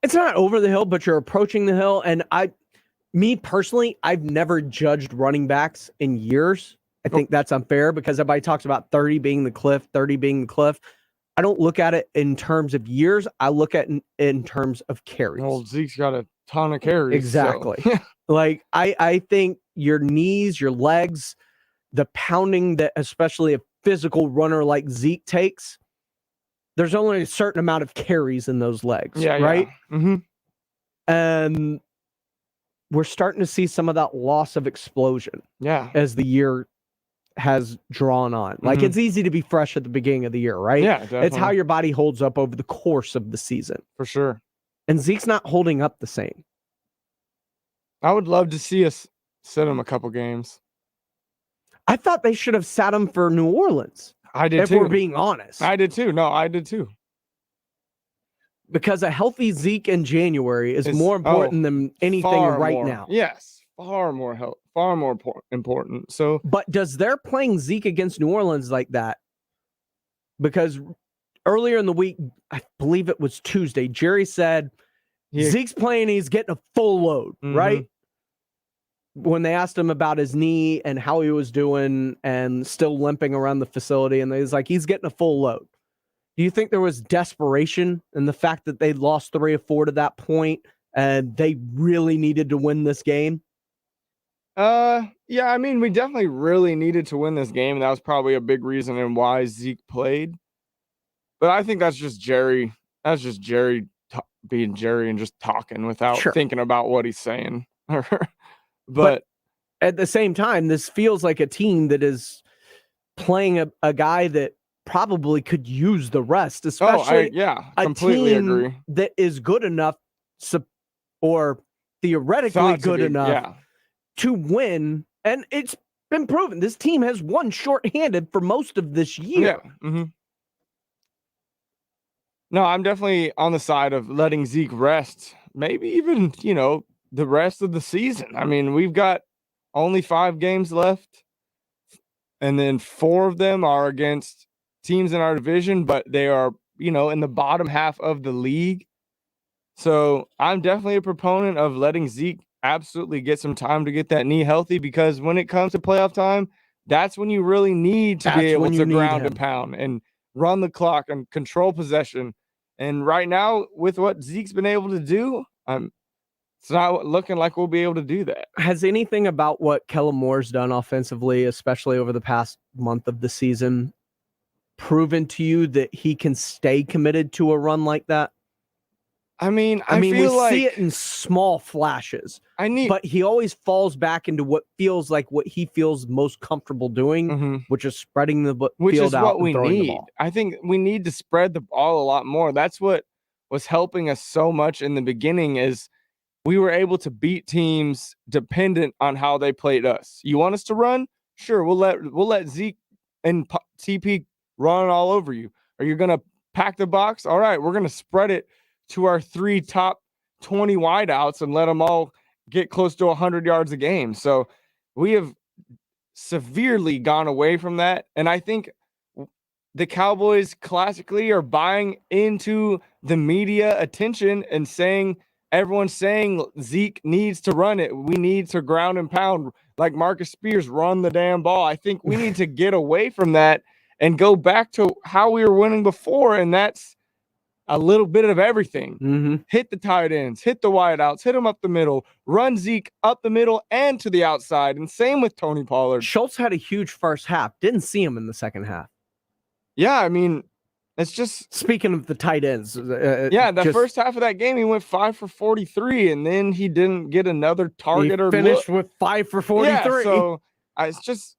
It's not over the hill, but you're approaching the hill. And me personally, I've never judged running backs in years I think that's unfair because everybody talks about 30 being the cliff, 30 being the cliff. I don't look at it in terms of years. I look at it in terms of carries. Well, Zeke's got a ton of carries. Exactly. So. Like, I think your knees, your legs, the pounding that especially a physical runner like Zeke takes, there's only a certain amount of carries in those legs, right? Yeah. Mm-hmm. And we're starting to see some of that loss of explosion as the year has drawn on. Like, it's easy to be fresh at the beginning of the year, right? Yeah, definitely. It's how your body holds up over the course of the season. For sure. And Zeke's not holding up the same. I would love to see us sit him a couple games. I thought they should have sat him for New Orleans. I did if too. If we're being honest. I did too. No, I did too. Because a healthy Zeke in January is more important than anything right now. Yes, far more important. So, but does their playing Zeke against New Orleans like that? Because earlier in the week, I believe it was Tuesday, Jerry said Zeke's playing, he's getting a full load, right? When they asked him about his knee and how he was doing and still limping around the facility, and he's like, he's getting a full load. Do you think there was desperation in the fact that they lost 3 or 4 to that point and they really needed to win this game? Yeah, I mean, we definitely really needed to win this game. And that was probably a big reason in why Zeke played. But I think that's just Jerry. That's just Jerry being Jerry and just talking without thinking about what he's saying. But at the same time, this feels like a team that is playing a guy that probably could use the rest, especially completely agree. That is good enough or theoretically good enough to win. And it's been proven this team has won shorthanded for most of this year. Yeah. Mm-hmm. No, I'm definitely on the side of letting Zeke rest, maybe even, the rest of the season. I mean, we've got only 5 games left, and then 4 of them are against teams in our division, but they are, in the bottom half of the league. So I'm definitely a proponent of letting Zeke absolutely get some time to get that knee healthy, because when it comes to playoff time, that's when you really need to be able to ground and pound and run the clock and control possession. And right now, with what Zeke's been able to do, it's not looking like we'll be able to do that. Has anything about what Kellen Moore's done offensively, especially over the past month of the season, proven to you that he can stay committed to a run like that? I mean, we see it in small flashes, but he always falls back into what feels like what he feels most comfortable doing, which is spreading the field out and throwing the ball. I think we need to spread the ball a lot more. That's what was helping us so much in the beginning, is we were able to beat teams dependent on how they played us. You want us to run? Sure, we'll let Zeke and TP run all over you. Are you going to pack the box? All right, we're going to spread it to our 3 top 20 wideouts and let them all get close to 100 yards a game. So we have severely gone away from that. And I think the Cowboys classically are buying into the media attention and everyone's saying Zeke needs to run it. We need to ground and pound like Marcus Spears, run the damn ball. I think we need to get away from that and go back to how we were winning before. And that's a little bit of everything. Hit the tight ends, hit the wideouts, hit them up the middle, run Zeke up the middle and to the outside. And same with Tony Pollard. Schultz had a huge first half. Didn't see him in the second half. Yeah, I mean, it's just... Speaking of the tight ends. The first half of that game, he went 5 for 43, and then he didn't get another target or finished with 5 for 43. Yeah, so it's just...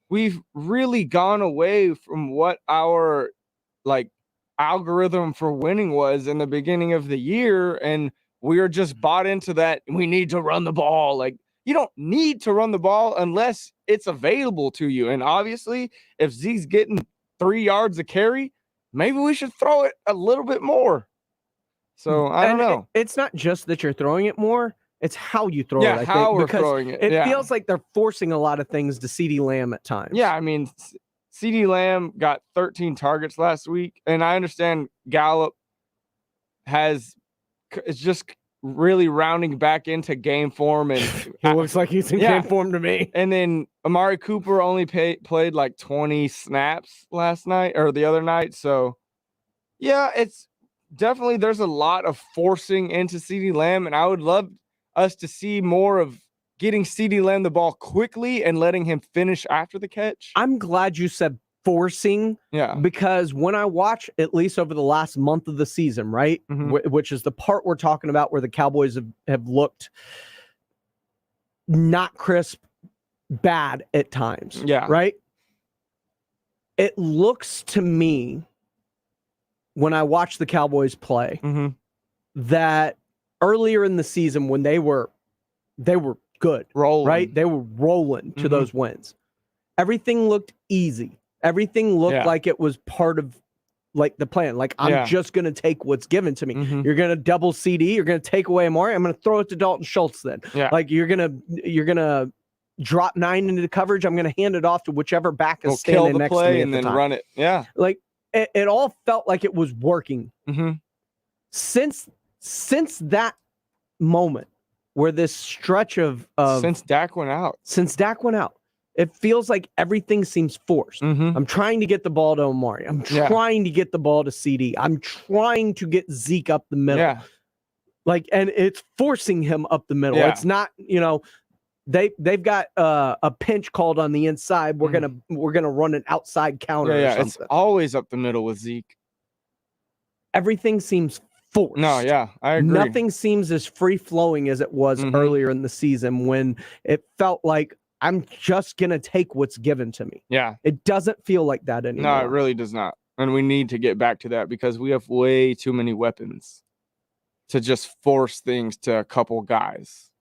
We've really gone away from what our, algorithm for winning was in the beginning of the year, and we are just bought into that. We need to run the ball. You don't need to run the ball unless it's available to you. And obviously, if Zeke's getting 3 yards a carry, maybe we should throw it a little bit more. So I don't know. It's not just that you're throwing it more. It's how you throw it. I how think, we're because throwing it. It feels like they're forcing a lot of things to CeeDee Lamb at times. Yeah, I mean, CeeDee Lamb got 13 targets last week, and I understand Gallup is just really rounding back into game form, and he looks like he's in game form to me. And then Amari Cooper only played like 20 snaps last night or the other night. So yeah, it's definitely, there's a lot of forcing into CeeDee Lamb, and I would love us to see more of getting CeeDee Lamb the ball quickly and letting him finish after the catch. I'm glad you said forcing, because when I watch, at least over the last month of the season, right, which is the part we're talking about where the Cowboys have looked not crisp, bad at times, right? It looks to me, when I watch the Cowboys play, that earlier in the season when they were good, right? They were rolling to those wins. Everything looked easy. Everything looked like it was part of like the plan. Like, I'm just going to take what's given to me. You're going to double CD. You're going to take away Amari. I'm going to throw it to Dalton Schultz then. Like, you're going to drop 9 into the coverage. I'm going to hand it off to whichever back is standing next to me and then run it. Like, it all felt like it was working. Since that moment where this stretch of since Dak went out, it feels like everything seems forced. I'm trying to get the ball to Amari. I'm trying to get the ball to CD. I'm trying to get Zeke up the middle. Like, and it's forcing him up the middle. It's not, they've got a pinch called on the inside. We're gonna run an outside counter. Or something. It's always up the middle with Zeke. Everything seems forced. No, I agree. Nothing seems as free flowing as it was earlier in the season when it felt like I'm just gonna take what's given to me. It doesn't feel like that anymore. No, it really does not. And we need to get back to that because we have way too many weapons to just force things to a couple guys.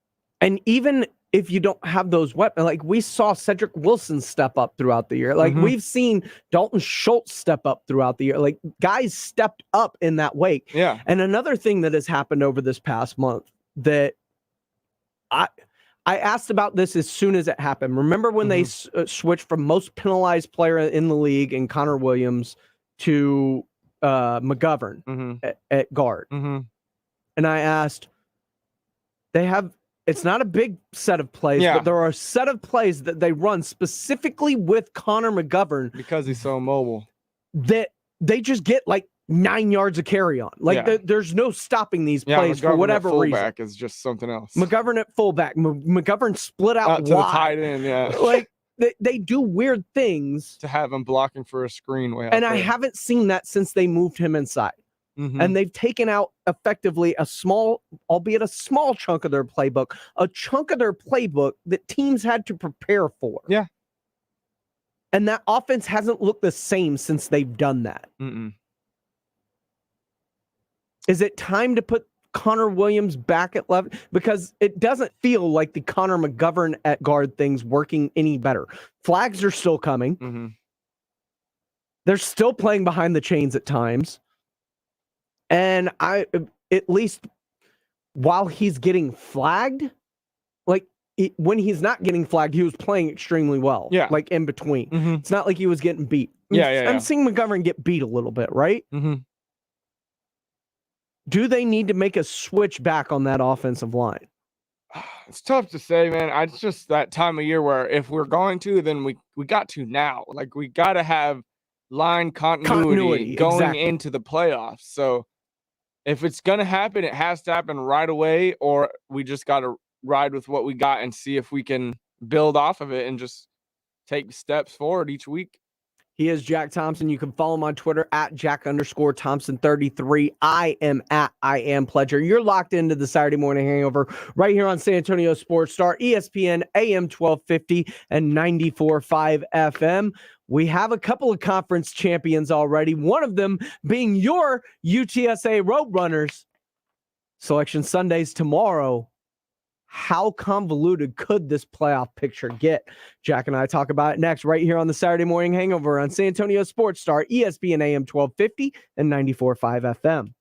And even if you don't have those weapons, like we saw Cedric Wilson step up throughout the year. Like we've seen Dalton Schultz step up throughout the year. Like guys stepped up in that wake. And another thing that has happened over this past month that I asked about this as soon as it happened. Remember when they switched from most penalized player in the league in Connor Williams to McGovern at guard? And I asked, it's not a big set of plays, but there are a set of plays that they run specifically with Connor McGovern because he's so mobile that they just get like 9 yards of carry on. Like there's no stopping these plays for whatever reason. Fullback is just something else. McGovern at fullback, McGovern split out to wide. the tight end. Like they do weird things to have him blocking for a screen way out and there. I haven't seen that since they moved him inside. And they've taken out effectively a small, albeit a small chunk of their playbook, a chunk of their playbook that teams had to prepare for. And that offense hasn't looked the same since they've done that. Is it time to put Connor Williams back at left? Because it doesn't feel like the Connor McGovern at guard thing's working any better. Flags are still coming. They're still playing behind the chains at times. And at least while he's getting flagged, like when he's not getting flagged, he was playing extremely well. Like in between. It's not like he was getting beat. I'm seeing McGovern get beat a little bit, right? Do they need to make a switch back on that offensive line? It's tough to say, man. It's just that time of year where if we're going to, then we got to now. Like we got to have line continuity going into the playoffs. So if it's going to happen, it has to happen right away, or we just got to ride with what we got and see if we can build off of it and just take steps forward each week. He is Jack Thompson. You can follow him on Twitter at Jack_Thompson33. I am at I Am Pledger. You're locked into the Saturday Morning Hangover right here on San Antonio Sports Star, ESPN AM 1250 and 94.5 FM. We have a couple of conference champions already, one of them being your UTSA Roadrunners. Selection Sundays tomorrow. How convoluted could this playoff picture get? Jack and I talk about it next right here on the Saturday Morning Hangover on San Antonio Sports Star, ESPN AM 1250 and 94.5 FM.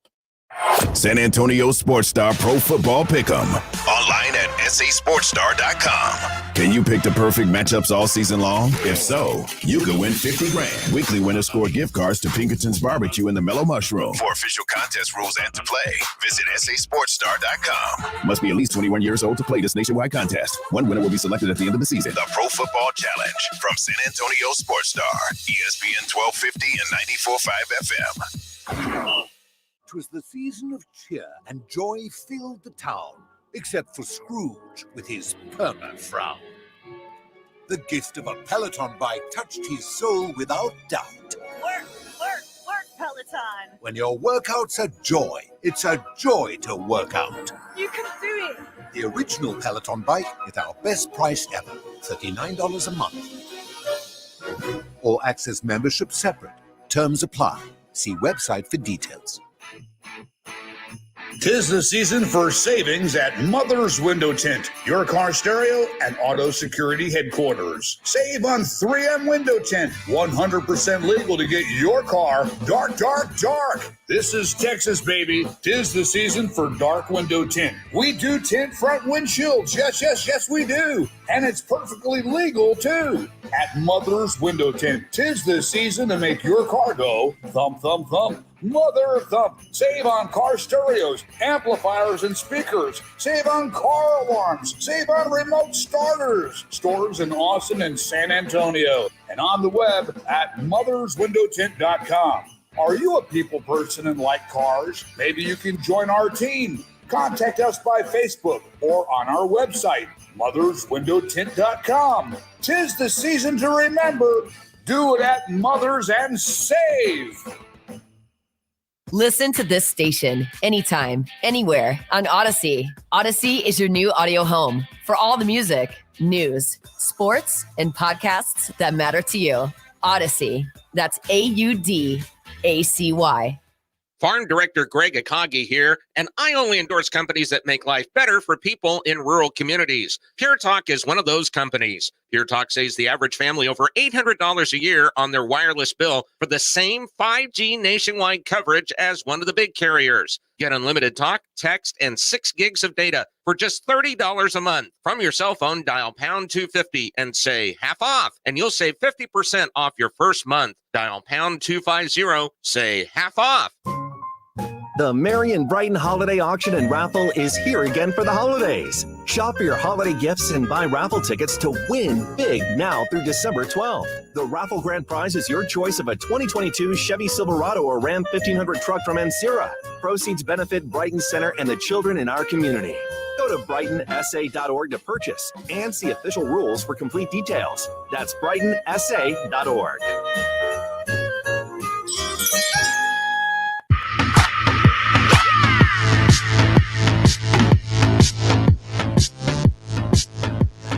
San Antonio Sports Star Pro Football Pick'em. Online at sasportsstar.com. Can you pick the perfect matchups all season long? If so, you could win 50 grand. Weekly winners score gift cards to Pinkerton's Barbecue in the Mellow Mushroom. For official contest rules and to play, visit sasportstar.com. Must be at least 21 years old to play this nationwide contest. One winner will be selected at the end of the season. The Pro Football Challenge from San Antonio Sports Star, ESPN 1250 and 94.5 FM. 'Twas the season of cheer and joy filled the town, except for Scrooge with his perma frown. The gift of a Peloton bike touched his soul without doubt. Work, Peloton. When your workout's a joy, it's a joy to work out. You can do it. The original Peloton bike is our best price ever, $39 a month. All access membership separate. Terms apply. See website for details. 'Tis the season for savings at Mother's Window Tint, your car stereo and auto security headquarters. Save on 3M Window Tint, 100% legal to get your car dark, dark, dark. This is Texas, baby. 'Tis the season for dark window tint. We do tint front windshields. Yes, yes, yes, we do. And it's perfectly legal, too. At Mother's Window Tint, 'tis the season to make your car go thump, thump, thump. Mother thump. Save on car stereos, amplifiers, and speakers. Save on car alarms. Save on remote starters. Stores in Austin and San Antonio. And on the web at motherswindowtint.com. Are you a people person and like cars? Maybe you can join our team. Contact us by Facebook or on our website, motherswindowtint.com. 'Tis the season to remember. Do it at Mothers and save. Listen to this station anytime, anywhere on Odyssey. Odyssey is your new audio home for all the music, news, sports, and podcasts that matter to you. Odyssey. That's AUDACY. Farm Director Greg Akagi here, and I only endorse companies that make life better for people in rural communities. Pure Talk is one of those companies. Pure Talk saves the average family over $800 a year on their wireless bill for the same 5G nationwide coverage as one of the big carriers. Get unlimited talk, text, and 6 gigs of data for just $30 a month. From your cell phone, dial pound 250 and say half off, and you'll save 50% off your first month. Dial pound 250, say half off. The Marion Brighton Holiday Auction and Raffle is here again for the holidays. Shop for your holiday gifts and buy raffle tickets to win big now through December 12th. The raffle grand prize is your choice of a 2022 Chevy Silverado or Ram 1500 truck from Ancira. Proceeds benefit Brighton Center and the children in our community. Go to brightonsa.org to purchase and see official rules for complete details. That's brightonsa.org.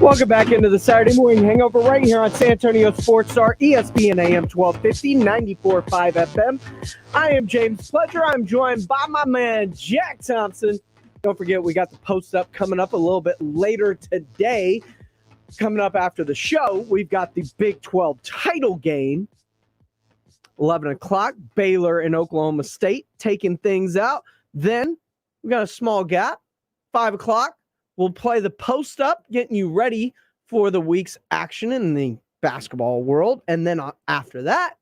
Welcome back into the Saturday morning hangover right here on San Antonio Sports Star, ESPN AM 1250, 94.5 FM. I am James Pledger. I'm joined by my man, Jack Thompson. Don't forget, we got the post up coming up a little bit later today. Coming up after the show, we've got the Big 12 title game. 11 o'clock, Baylor and Oklahoma State taking things out. Then we got a small gap, 5 o'clock. We'll play the post up, getting you ready for the week's action in the basketball world. And then after that,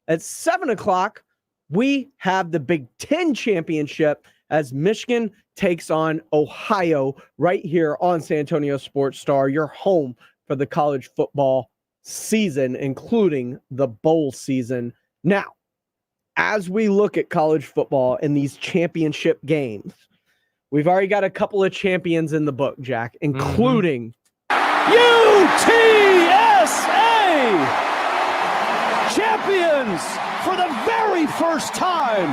at 7 o'clock, we have the Big Ten championship as Michigan takes on Ohio right here on San Antonio Sports Star, your home for the college football season, including the bowl season. Now, as we look at college football in these championship games, we've already got a couple of champions in the book, Jack, including UTSA! Champions for the very first time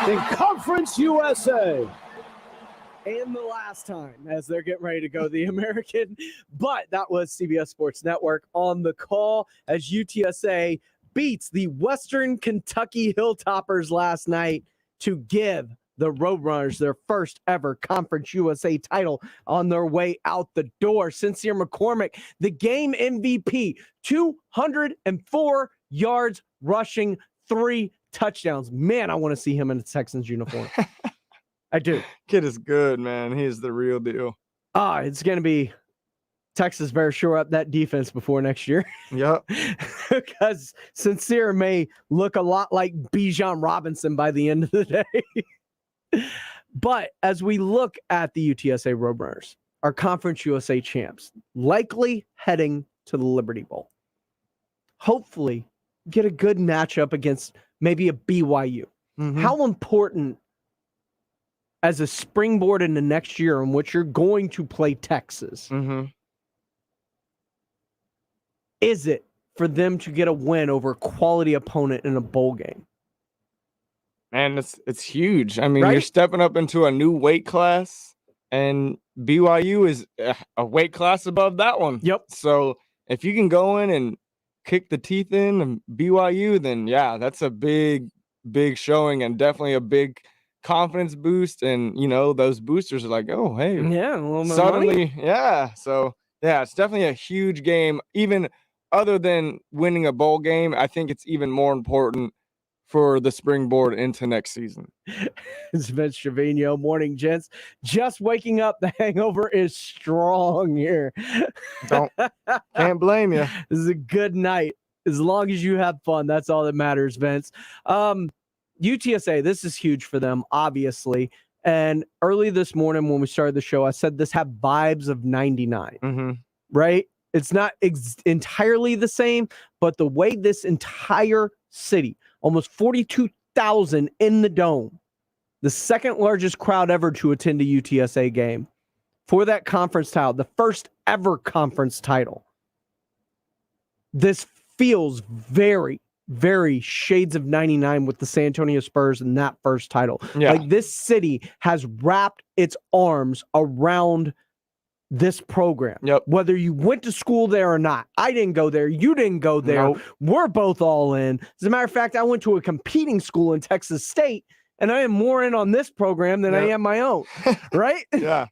in Conference USA. And the last time, as they're getting ready to go the American. But that was CBS Sports Network on the call as UTSA beats the Western Kentucky Hilltoppers last night to give the Roadrunners their first ever Conference USA title on their way out the door. Sincere McCormick, the game MVP, 204 yards rushing, 3 touchdowns. Man, I want to see him in a Texans uniform. I do. Kid is good, man. He's the real deal. It's going to be Texas better shore up that defense before next year. Yep. Because Sincere may look a lot like Bijan Robinson by the end of the day. But as we look at the UTSA Roadrunners, our Conference USA champs, likely heading to the Liberty Bowl, hopefully get a good matchup against maybe a BYU. Mm-hmm. How important as a springboard into next year in which you're going to play Texas, Mm-hmm. is it for them to get a win over a quality opponent in a bowl game? Man, it's huge. I mean, Right? you're stepping up into a new weight class, and BYU is a weight class above that one. Yep. So if you can go in and kick the teeth in and BYU, then yeah, that's a big showing and definitely a big confidence boost. And those boosters are like, oh hey, Yeah, a little bit of suddenly, money. yeah. So yeah, it's definitely a huge game. Even other than winning a bowl game, I think it's even more important for the springboard into next season. It's Vince Trevino. Morning, gents. Just waking up. The hangover is strong here. Can't blame you. This is a good night. As long as you have fun, that's all that matters, Vince. UTSA, this is huge for them, obviously. And early this morning when we started the show, I said this had vibes of 99, Mm-hmm. right? It's not entirely the same, but the way this entire city, almost 42,000 in the dome, the second largest crowd ever to attend a UTSA game for that conference title, the first ever conference title. This feels very, very shades of 99 with the San Antonio Spurs and that first title. Yeah. Like this city has wrapped its arms around this program. Yep. Whether you went to school there or not. I didn't go there. You didn't go there. Nope. We're both all in. As a matter of fact, I went to a competing school in Texas State, and I am more in on this program than I am my own. Right? Yeah.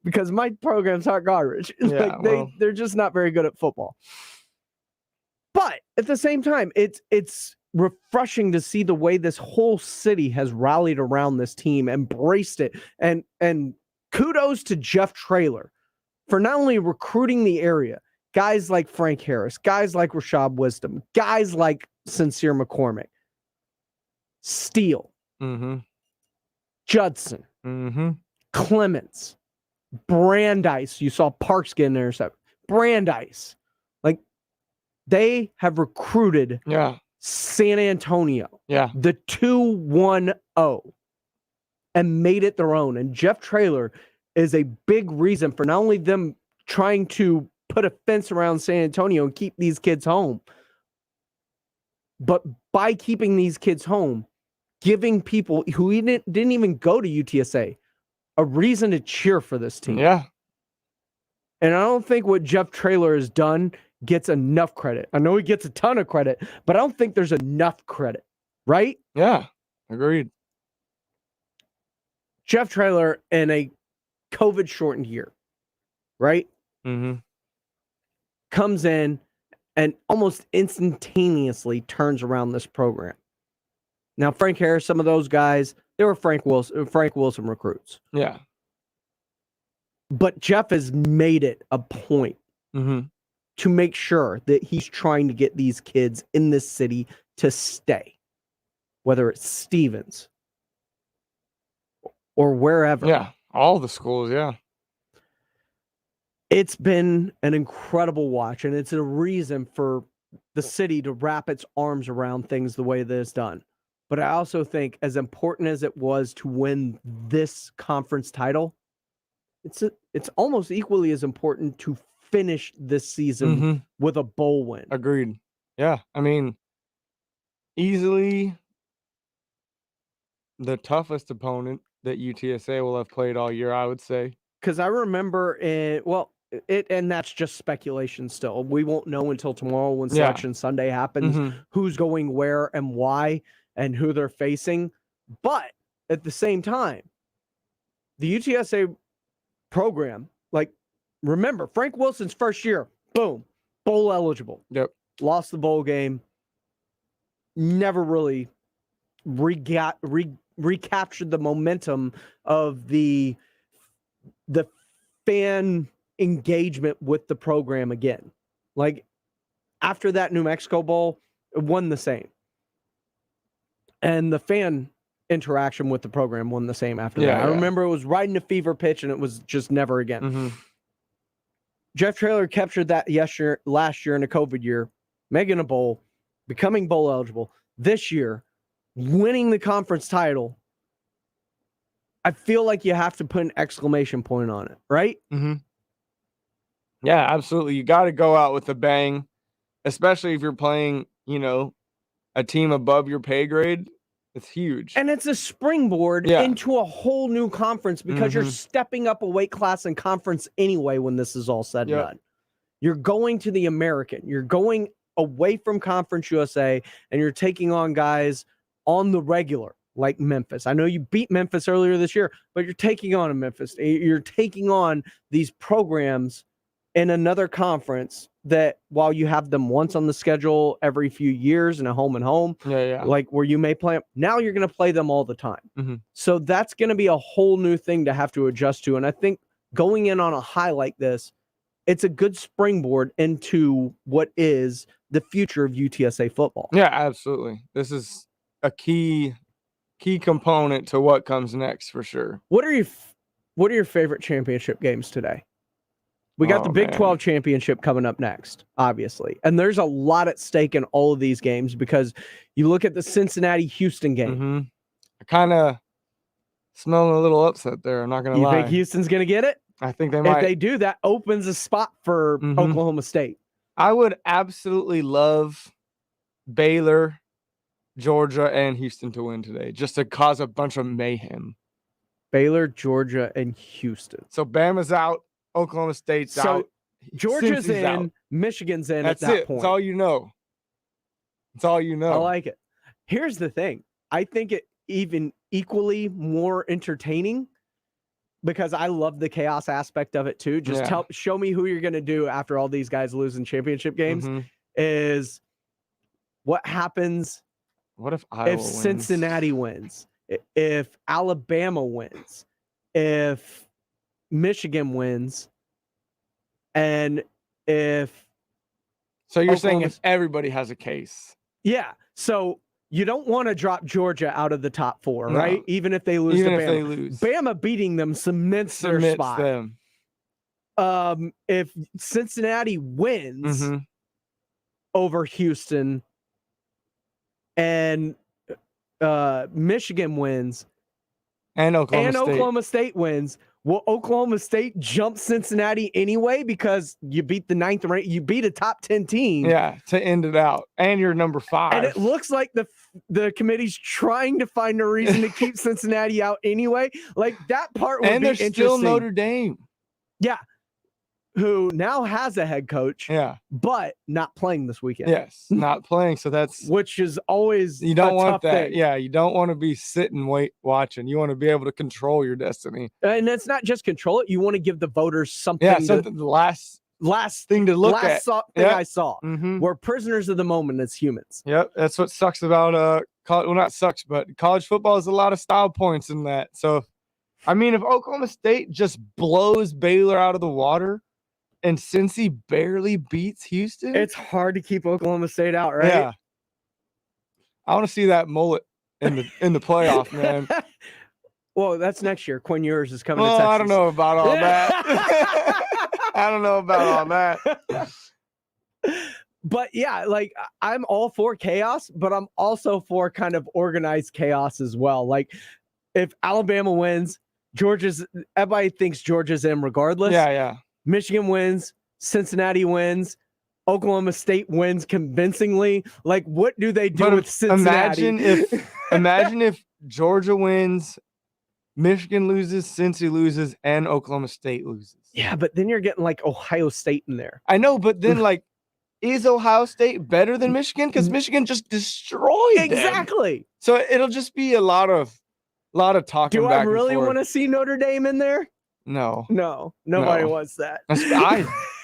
Because my program's hot garbage. Yeah, They're just not very good at football. But at the same time, it's refreshing to see the way this whole city has rallied around this team, embraced it, and kudos to Jeff Traylor for not only recruiting the area, guys like Frank Harris, guys like Rashad Wisdom, guys like Sincere McCormick, Steele, Mm-hmm. Judson, Mm-hmm. Clements, Brandeis. You saw Parks get an intercept. Brandeis. Like, they have recruited San Antonio. Yeah. The 2-1-0. And made it their own. And Jeff Traylor is a big reason for not only them trying to put a fence around San Antonio and keep these kids home, but by keeping these kids home, giving people who didn't even go to UTSA a reason to cheer for this team. Yeah. And I don't think what Jeff Traylor has done gets enough credit. I know he gets a ton of credit, but I don't think there's enough credit, right? Yeah. Agreed. Jeff Traylor in a COVID-shortened year, right? Mm-hmm. Comes in and almost instantaneously turns around this program. Now, Frank Harris, some of those guys, they were Frank Wilson recruits. Yeah. But Jeff has made it a point to make sure that he's trying to get these kids in this city to stay, whether it's Stevens or wherever. Yeah, all the schools, yeah. It's been an incredible watch, and it's a reason for the city to wrap its arms around things the way that it's done. But I also think, as important as it was to win this conference title, it's almost equally as important to finish this season with a bowl win. Agreed. Yeah, I mean, easily the toughest opponent that UTSA will have played all year, I would say. Because I remember and that's just speculation still. We won't know until tomorrow when Selection Sunday happens, who's going where and why and who they're facing. But at the same time, the UTSA program, like, remember, Frank Wilson's first year, boom, bowl eligible. Yep. Lost the bowl game. Never really recaptured the momentum of the fan engagement with the program again. Like after that New Mexico Bowl, it wasn't the same. And the fan interaction with the program wasn't the same after that. I remember it was riding a fever pitch and it was just never again. Mm-hmm. Jeff Traylor captured that last year in a COVID year, making a bowl, becoming bowl eligible. This year, winning the conference title. I feel like you have to put an exclamation point on it, right? Mm-hmm. Yeah, absolutely. You got to go out with a bang, especially if you're playing, a team above your pay grade. It's huge. And it's a springboard into a whole new conference because you're stepping up a weight class in conference anyway when this is all said and done. You're going to the American. You're going away from Conference USA, and you're taking on guys on the regular like Memphis. I know you beat Memphis earlier this year, but you're taking on a Memphis. You're taking on these programs in another conference that while you have them once on the schedule every few years in a home and home, like where you may play them, now you're going to play them all the time. Mm-hmm. So that's going to be a whole new thing to have to adjust to. And I think going in on a high like this, it's a good springboard into what is the future of UTSA football. Yeah, absolutely. This is a key component to what comes next for sure. What are your favorite championship games today? We got the Big 12 championship coming up next, obviously. And there's a lot at stake in all of these games because you look at the Cincinnati-Houston game. Mm-hmm. I kind of smell a little upset there. I'm not going to lie. You think Houston's going to get it? I think they might. If they do, that opens a spot for Oklahoma State. I would absolutely love Baylor, Georgia, and Houston to win today just to cause a bunch of mayhem. Baylor, Georgia, and Houston. So Bama's out. Oklahoma State's out. Georgia's in, out. Michigan's in. That's at that it. point. That's all you know. That's all you know. I like it. Here's the thing. I think it even equally more entertaining because I love the chaos aspect of it too. Just show me who you're going to do after all these guys losing championship games is what happens. What if Iowa wins? Cincinnati wins? If Alabama wins? If Michigan wins, and if you're saying if everybody has a case, so you don't want to drop Georgia out of the top four, right? Even if they lose to Bama. Bama beating them cements their spot. Them. If Cincinnati wins over Houston and Michigan wins and Oklahoma State wins. Well, Oklahoma State jumped Cincinnati anyway because you beat the 9th ranked. You beat a top 10 team. Yeah, to end it out, and you're number 5. And it looks like the committee's trying to find a reason to keep Cincinnati out anyway. Like that part would be interesting. And there's still Notre Dame. Yeah, who now has a head coach. Yeah, but not playing this weekend. Yes, not playing. So that's which is always you don't want that. Thing. Yeah, you don't want to be sitting watching. You want to be able to control your destiny. And it's not just control it. You want to give the voters something. Yeah, something. The last thing to look at. Thing I saw. We're prisoners of the moment as humans. Yep, that's what sucks about well, not sucks, but college football is a lot of style points in that. So, I mean, if Oklahoma State just blows Baylor out of the water. And Cincy barely beats Houston, it's hard to keep Oklahoma State out, right? Yeah. I want to see that mullet in the playoff, man. Well, that's next year. Quinn Ewers is coming to Texas. I don't know about all that. I don't know about all that. But yeah, like I'm all for chaos, but I'm also for kind of organized chaos as well. Like if Alabama wins, everybody thinks Georgia's in regardless. Yeah. Michigan wins, Cincinnati wins, Oklahoma State wins convincingly. Like, what do they do with Cincinnati? Imagine if Georgia wins, Michigan loses, Cincy loses, and Oklahoma State loses. Yeah, but then you're getting like Ohio State in there. I know, but then like, is Ohio State better than Michigan? Because Michigan just destroyed them. Exactly. So it'll just be a lot of talking. Do back I really want to see Notre Dame in there? No, nobody wants that.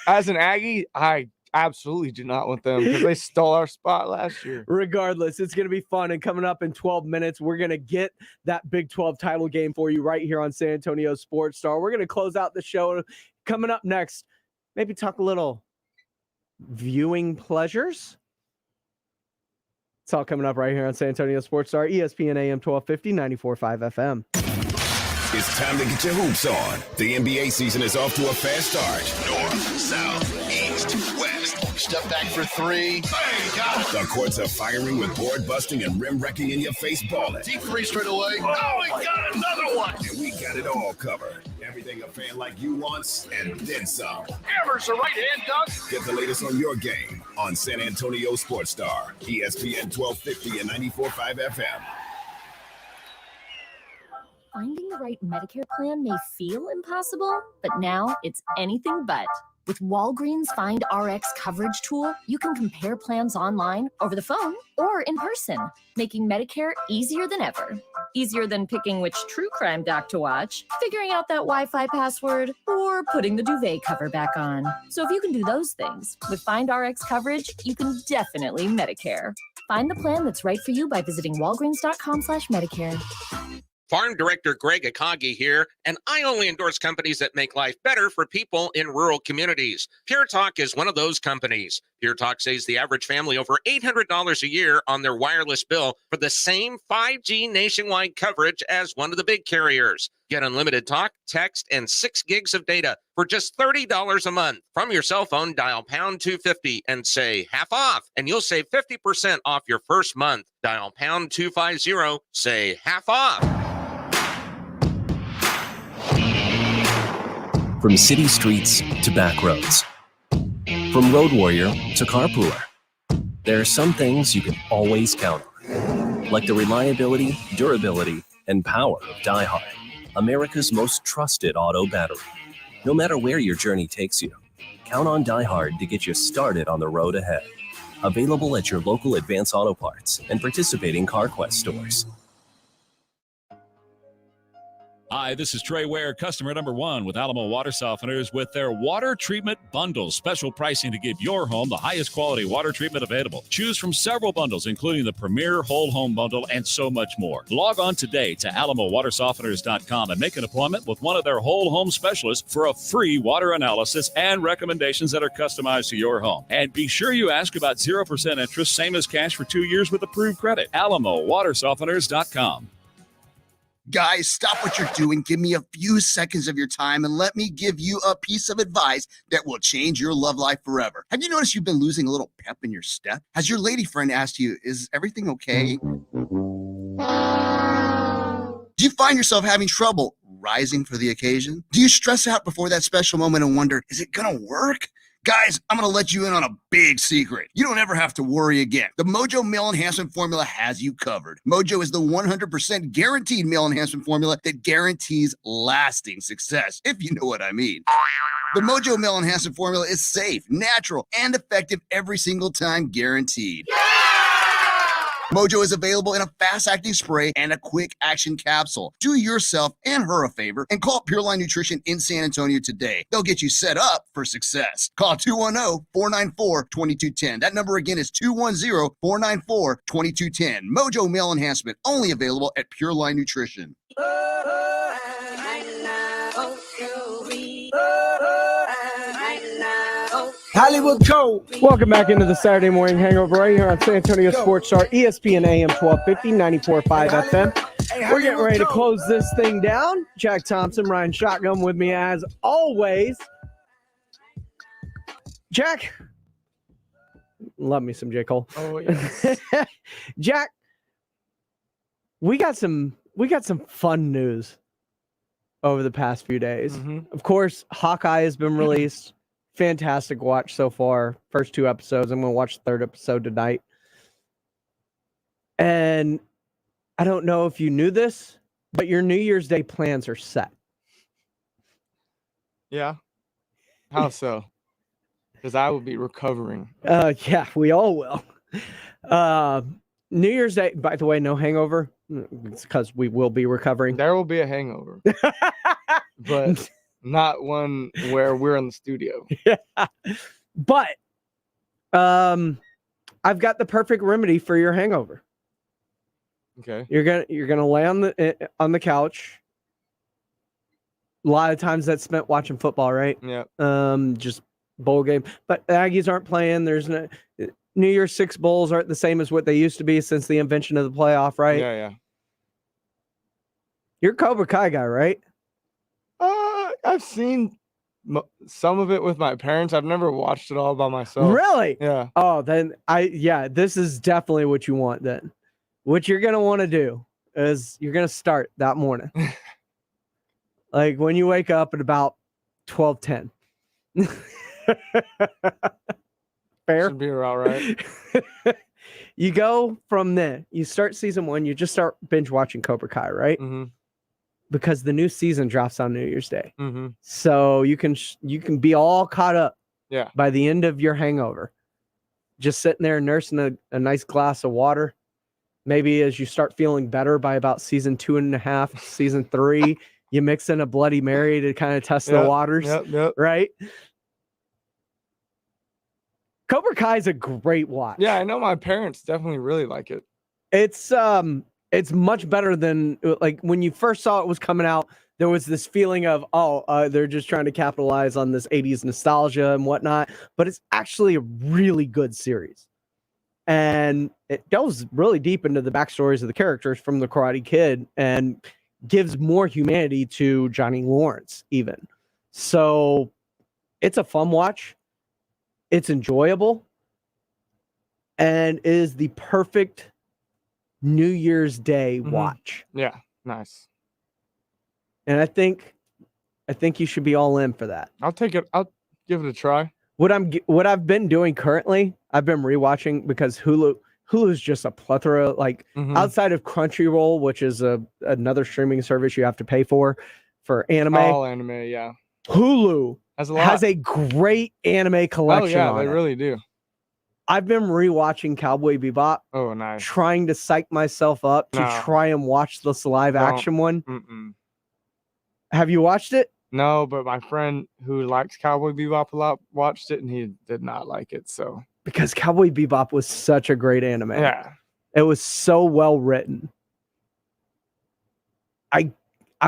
As an Aggie, I absolutely do not want them because they stole our spot last year. Regardless, it's going to be fun. And coming up in 12 minutes, we're going to get that Big 12 title game for you right here on San Antonio Sports Star. We're going to close out the show coming up next, maybe talk a little viewing pleasures. It's all coming up right here on San Antonio Sports Star, ESPN AM 1250, 94.5 FM. It's time to get your hoops on. The NBA season is off to a fast start. North, south, east, west. Step back for three. Bang, got it. The courts are firing with board busting and rim wrecking in your face balling. Deep three straight away. Oh, he got another one. And we got it all covered. Everything a fan like you wants, and then some. Hammers a right-hand dunk. Get the latest on your game on San Antonio Sports Star, ESPN 1250 and 94.5 FM. Finding the right Medicare plan may feel impossible, but now it's anything but. With Walgreens Find RX coverage tool, you can compare plans online, over the phone, or in person, making Medicare easier than ever. Easier than picking which true crime doc to watch, figuring out that Wi-Fi password, or putting the duvet cover back on. So if you can do those things, with Find RX coverage, you can definitely Medicare. Find the plan that's right for you by visiting walgreens.com/Medicare. Farm Director Greg Akagi here, and I only endorse companies that make life better for people in rural communities. Pure Talk is one of those companies. Pure Talk saves the average family over $800 a year on their wireless bill for the same 5G nationwide coverage as one of the big carriers. Get unlimited talk, text, and 6 gigs of data for just $30 a month. From your cell phone, dial pound 250 and say half off, and you'll save 50% off your first month. Dial pound 250, say half off. From city streets to back roads, from road warrior to carpooler, there are some things you can always count on, like the reliability, durability, and power of DieHard, America's most trusted auto battery. No matter where your journey takes you, count on DieHard to get you started on the road ahead. Available at your local Advance Auto Parts and participating CarQuest stores. Hi, this is Trey Ware, customer number 1 with Alamo Water Softeners with their water treatment bundles. Special pricing to give your home the highest quality water treatment available. Choose from several bundles, including the Premier Whole Home Bundle and so much more. Log on today to alamowatersofteners.com and make an appointment with one of their whole home specialists for a free water analysis and recommendations that are customized to your home. And be sure you ask about 0% interest, same as cash for 2 years with approved credit. alamowatersofteners.com. Guys, stop what you're doing. Give me a few seconds of your time and let me give you a piece of advice that will change your love life forever. Have you noticed you've been losing a little pep in your step? Has your lady friend asked you, is everything okay? Do you find yourself having trouble rising for the occasion? Do you stress out before that special moment and wonder, is it gonna work? Guys, I'm going to let you in on a big secret. You don't ever have to worry again. The Mojo Male Enhancement Formula has you covered. Mojo is the 100% guaranteed male enhancement formula that guarantees lasting success, if you know what I mean. The Mojo Male Enhancement Formula is safe, natural, and effective every single time, guaranteed. Mojo is available in a fast-acting spray and a quick-action capsule. Do yourself and her a favor and call Pure Line Nutrition in San Antonio today. They'll get you set up for success. Call 210-494-2210. That number again is 210-494-2210. Mojo Male Enhancement, only available at Pure Line Nutrition. Hollywood Code. Welcome back into the Saturday morning hangover right here on San Antonio Sports Star, ESPN AM 1250, 94.5 FM. We're getting ready to close this thing down. Jack Thompson, Ryan Shotgun with me as always. Jack, love me some J. Cole. Oh, yes. Jack, we got some fun news over the past few days. Mm-hmm. Of course, Hawkeye has been released. Fantastic watch so far. First 2 episodes. I'm going to watch the 3rd episode tonight. And I don't know if you knew this, but your New Year's Day plans are set. Yeah. How so? Because I will be recovering. Yeah, we all will. New Year's Day, by the way, no hangover. It's because we will be recovering. There will be a hangover. But not one where we're in the studio. Yeah. But I've got the perfect remedy for your hangover. Okay. You're gonna lay on the couch, A lot of times that's spent watching football, right? Yeah. Just bowl game. But the Aggies aren't playing. There's no New Year's Six bowls aren't the same as what they used to be since the invention of the playoff, right? Yeah. You're a Cobra Kai guy, right? I've seen some of it with my parents. I've never watched it all by myself. Really? Yeah. Oh, then this is definitely what you want then. What you're going to want to do is you're going to start that morning. Like when you wake up at about 12:10. Fair? Should be about right. You go from there. You start season 1. You just start binge watching Cobra Kai, right? Mm-hmm. Because the new season drops on New Year's Day. Mm-hmm. So you can be all caught up by the end of your hangover. Just sitting there nursing a nice glass of water. Maybe as you start feeling better by about season 2.5, season 3, you mix in a Bloody Mary to kind of test the waters, right? Cobra Kai is a great watch. Yeah, I know my parents definitely really like it. It's much better than like when you first saw it was coming out. There was this feeling of they're just trying to capitalize on this 80s nostalgia and whatnot, but it's actually a really good series. And it delves really deep into the backstories of the characters from the Karate Kid and gives more humanity to Johnny Lawrence even. So it's a fun watch. It's enjoyable and is the perfect New Year's Day watch. Yeah, nice. And I think you should be all in for that. I'll take it. I'll give it a try. What I've been doing currently, I've been rewatching because Hulu's just a plethora. Like outside of Crunchyroll, which is another streaming service you have to pay for anime. All anime, yeah. Hulu has a great anime collection. Oh yeah, they really do. I've been rewatching Cowboy Bebop. Oh, nice. Trying to psych myself up to try and watch this live action one. Mm-mm. Have you watched it? No, but my friend who likes Cowboy Bebop a lot watched it and he did not like it. So because Cowboy Bebop was such a great anime. Yeah. It was so well written. I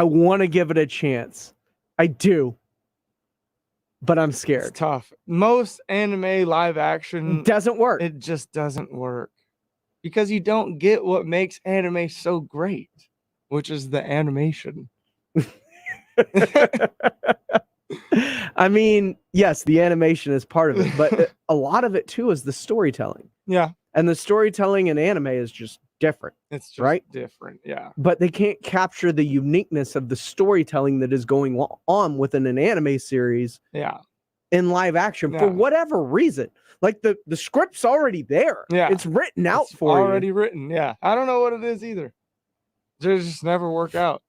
want to give it a chance. I do. But I'm scared. It's tough. Most anime live action doesn't work. It just doesn't work. Because you don't get what makes anime so great, which is the animation. I mean, yes, the animation is part of it, but a lot of it too is the storytelling. Yeah. And the storytelling in anime is just different. It's just right? different. Yeah. But they can't capture the uniqueness of the storytelling that is going on within an anime series. Yeah. In live action for whatever reason. Like the script's already there. Yeah. It's written out for you. Already written. Yeah. I don't know what it is either. They just never work out.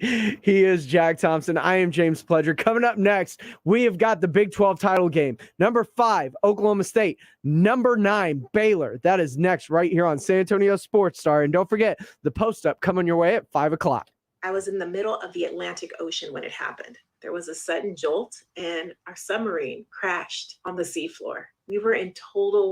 He is Jack Thompson. I am James Pledger. Coming up next, we have got the Big 12 title game. Number 5, Oklahoma State. Number 9, Baylor. That is next right here on San Antonio Sports Star. And don't forget, the post-up coming your way at 5 o'clock. I was in the middle of the Atlantic Ocean when it happened. There was a sudden jolt, and our submarine crashed on the seafloor. We were in total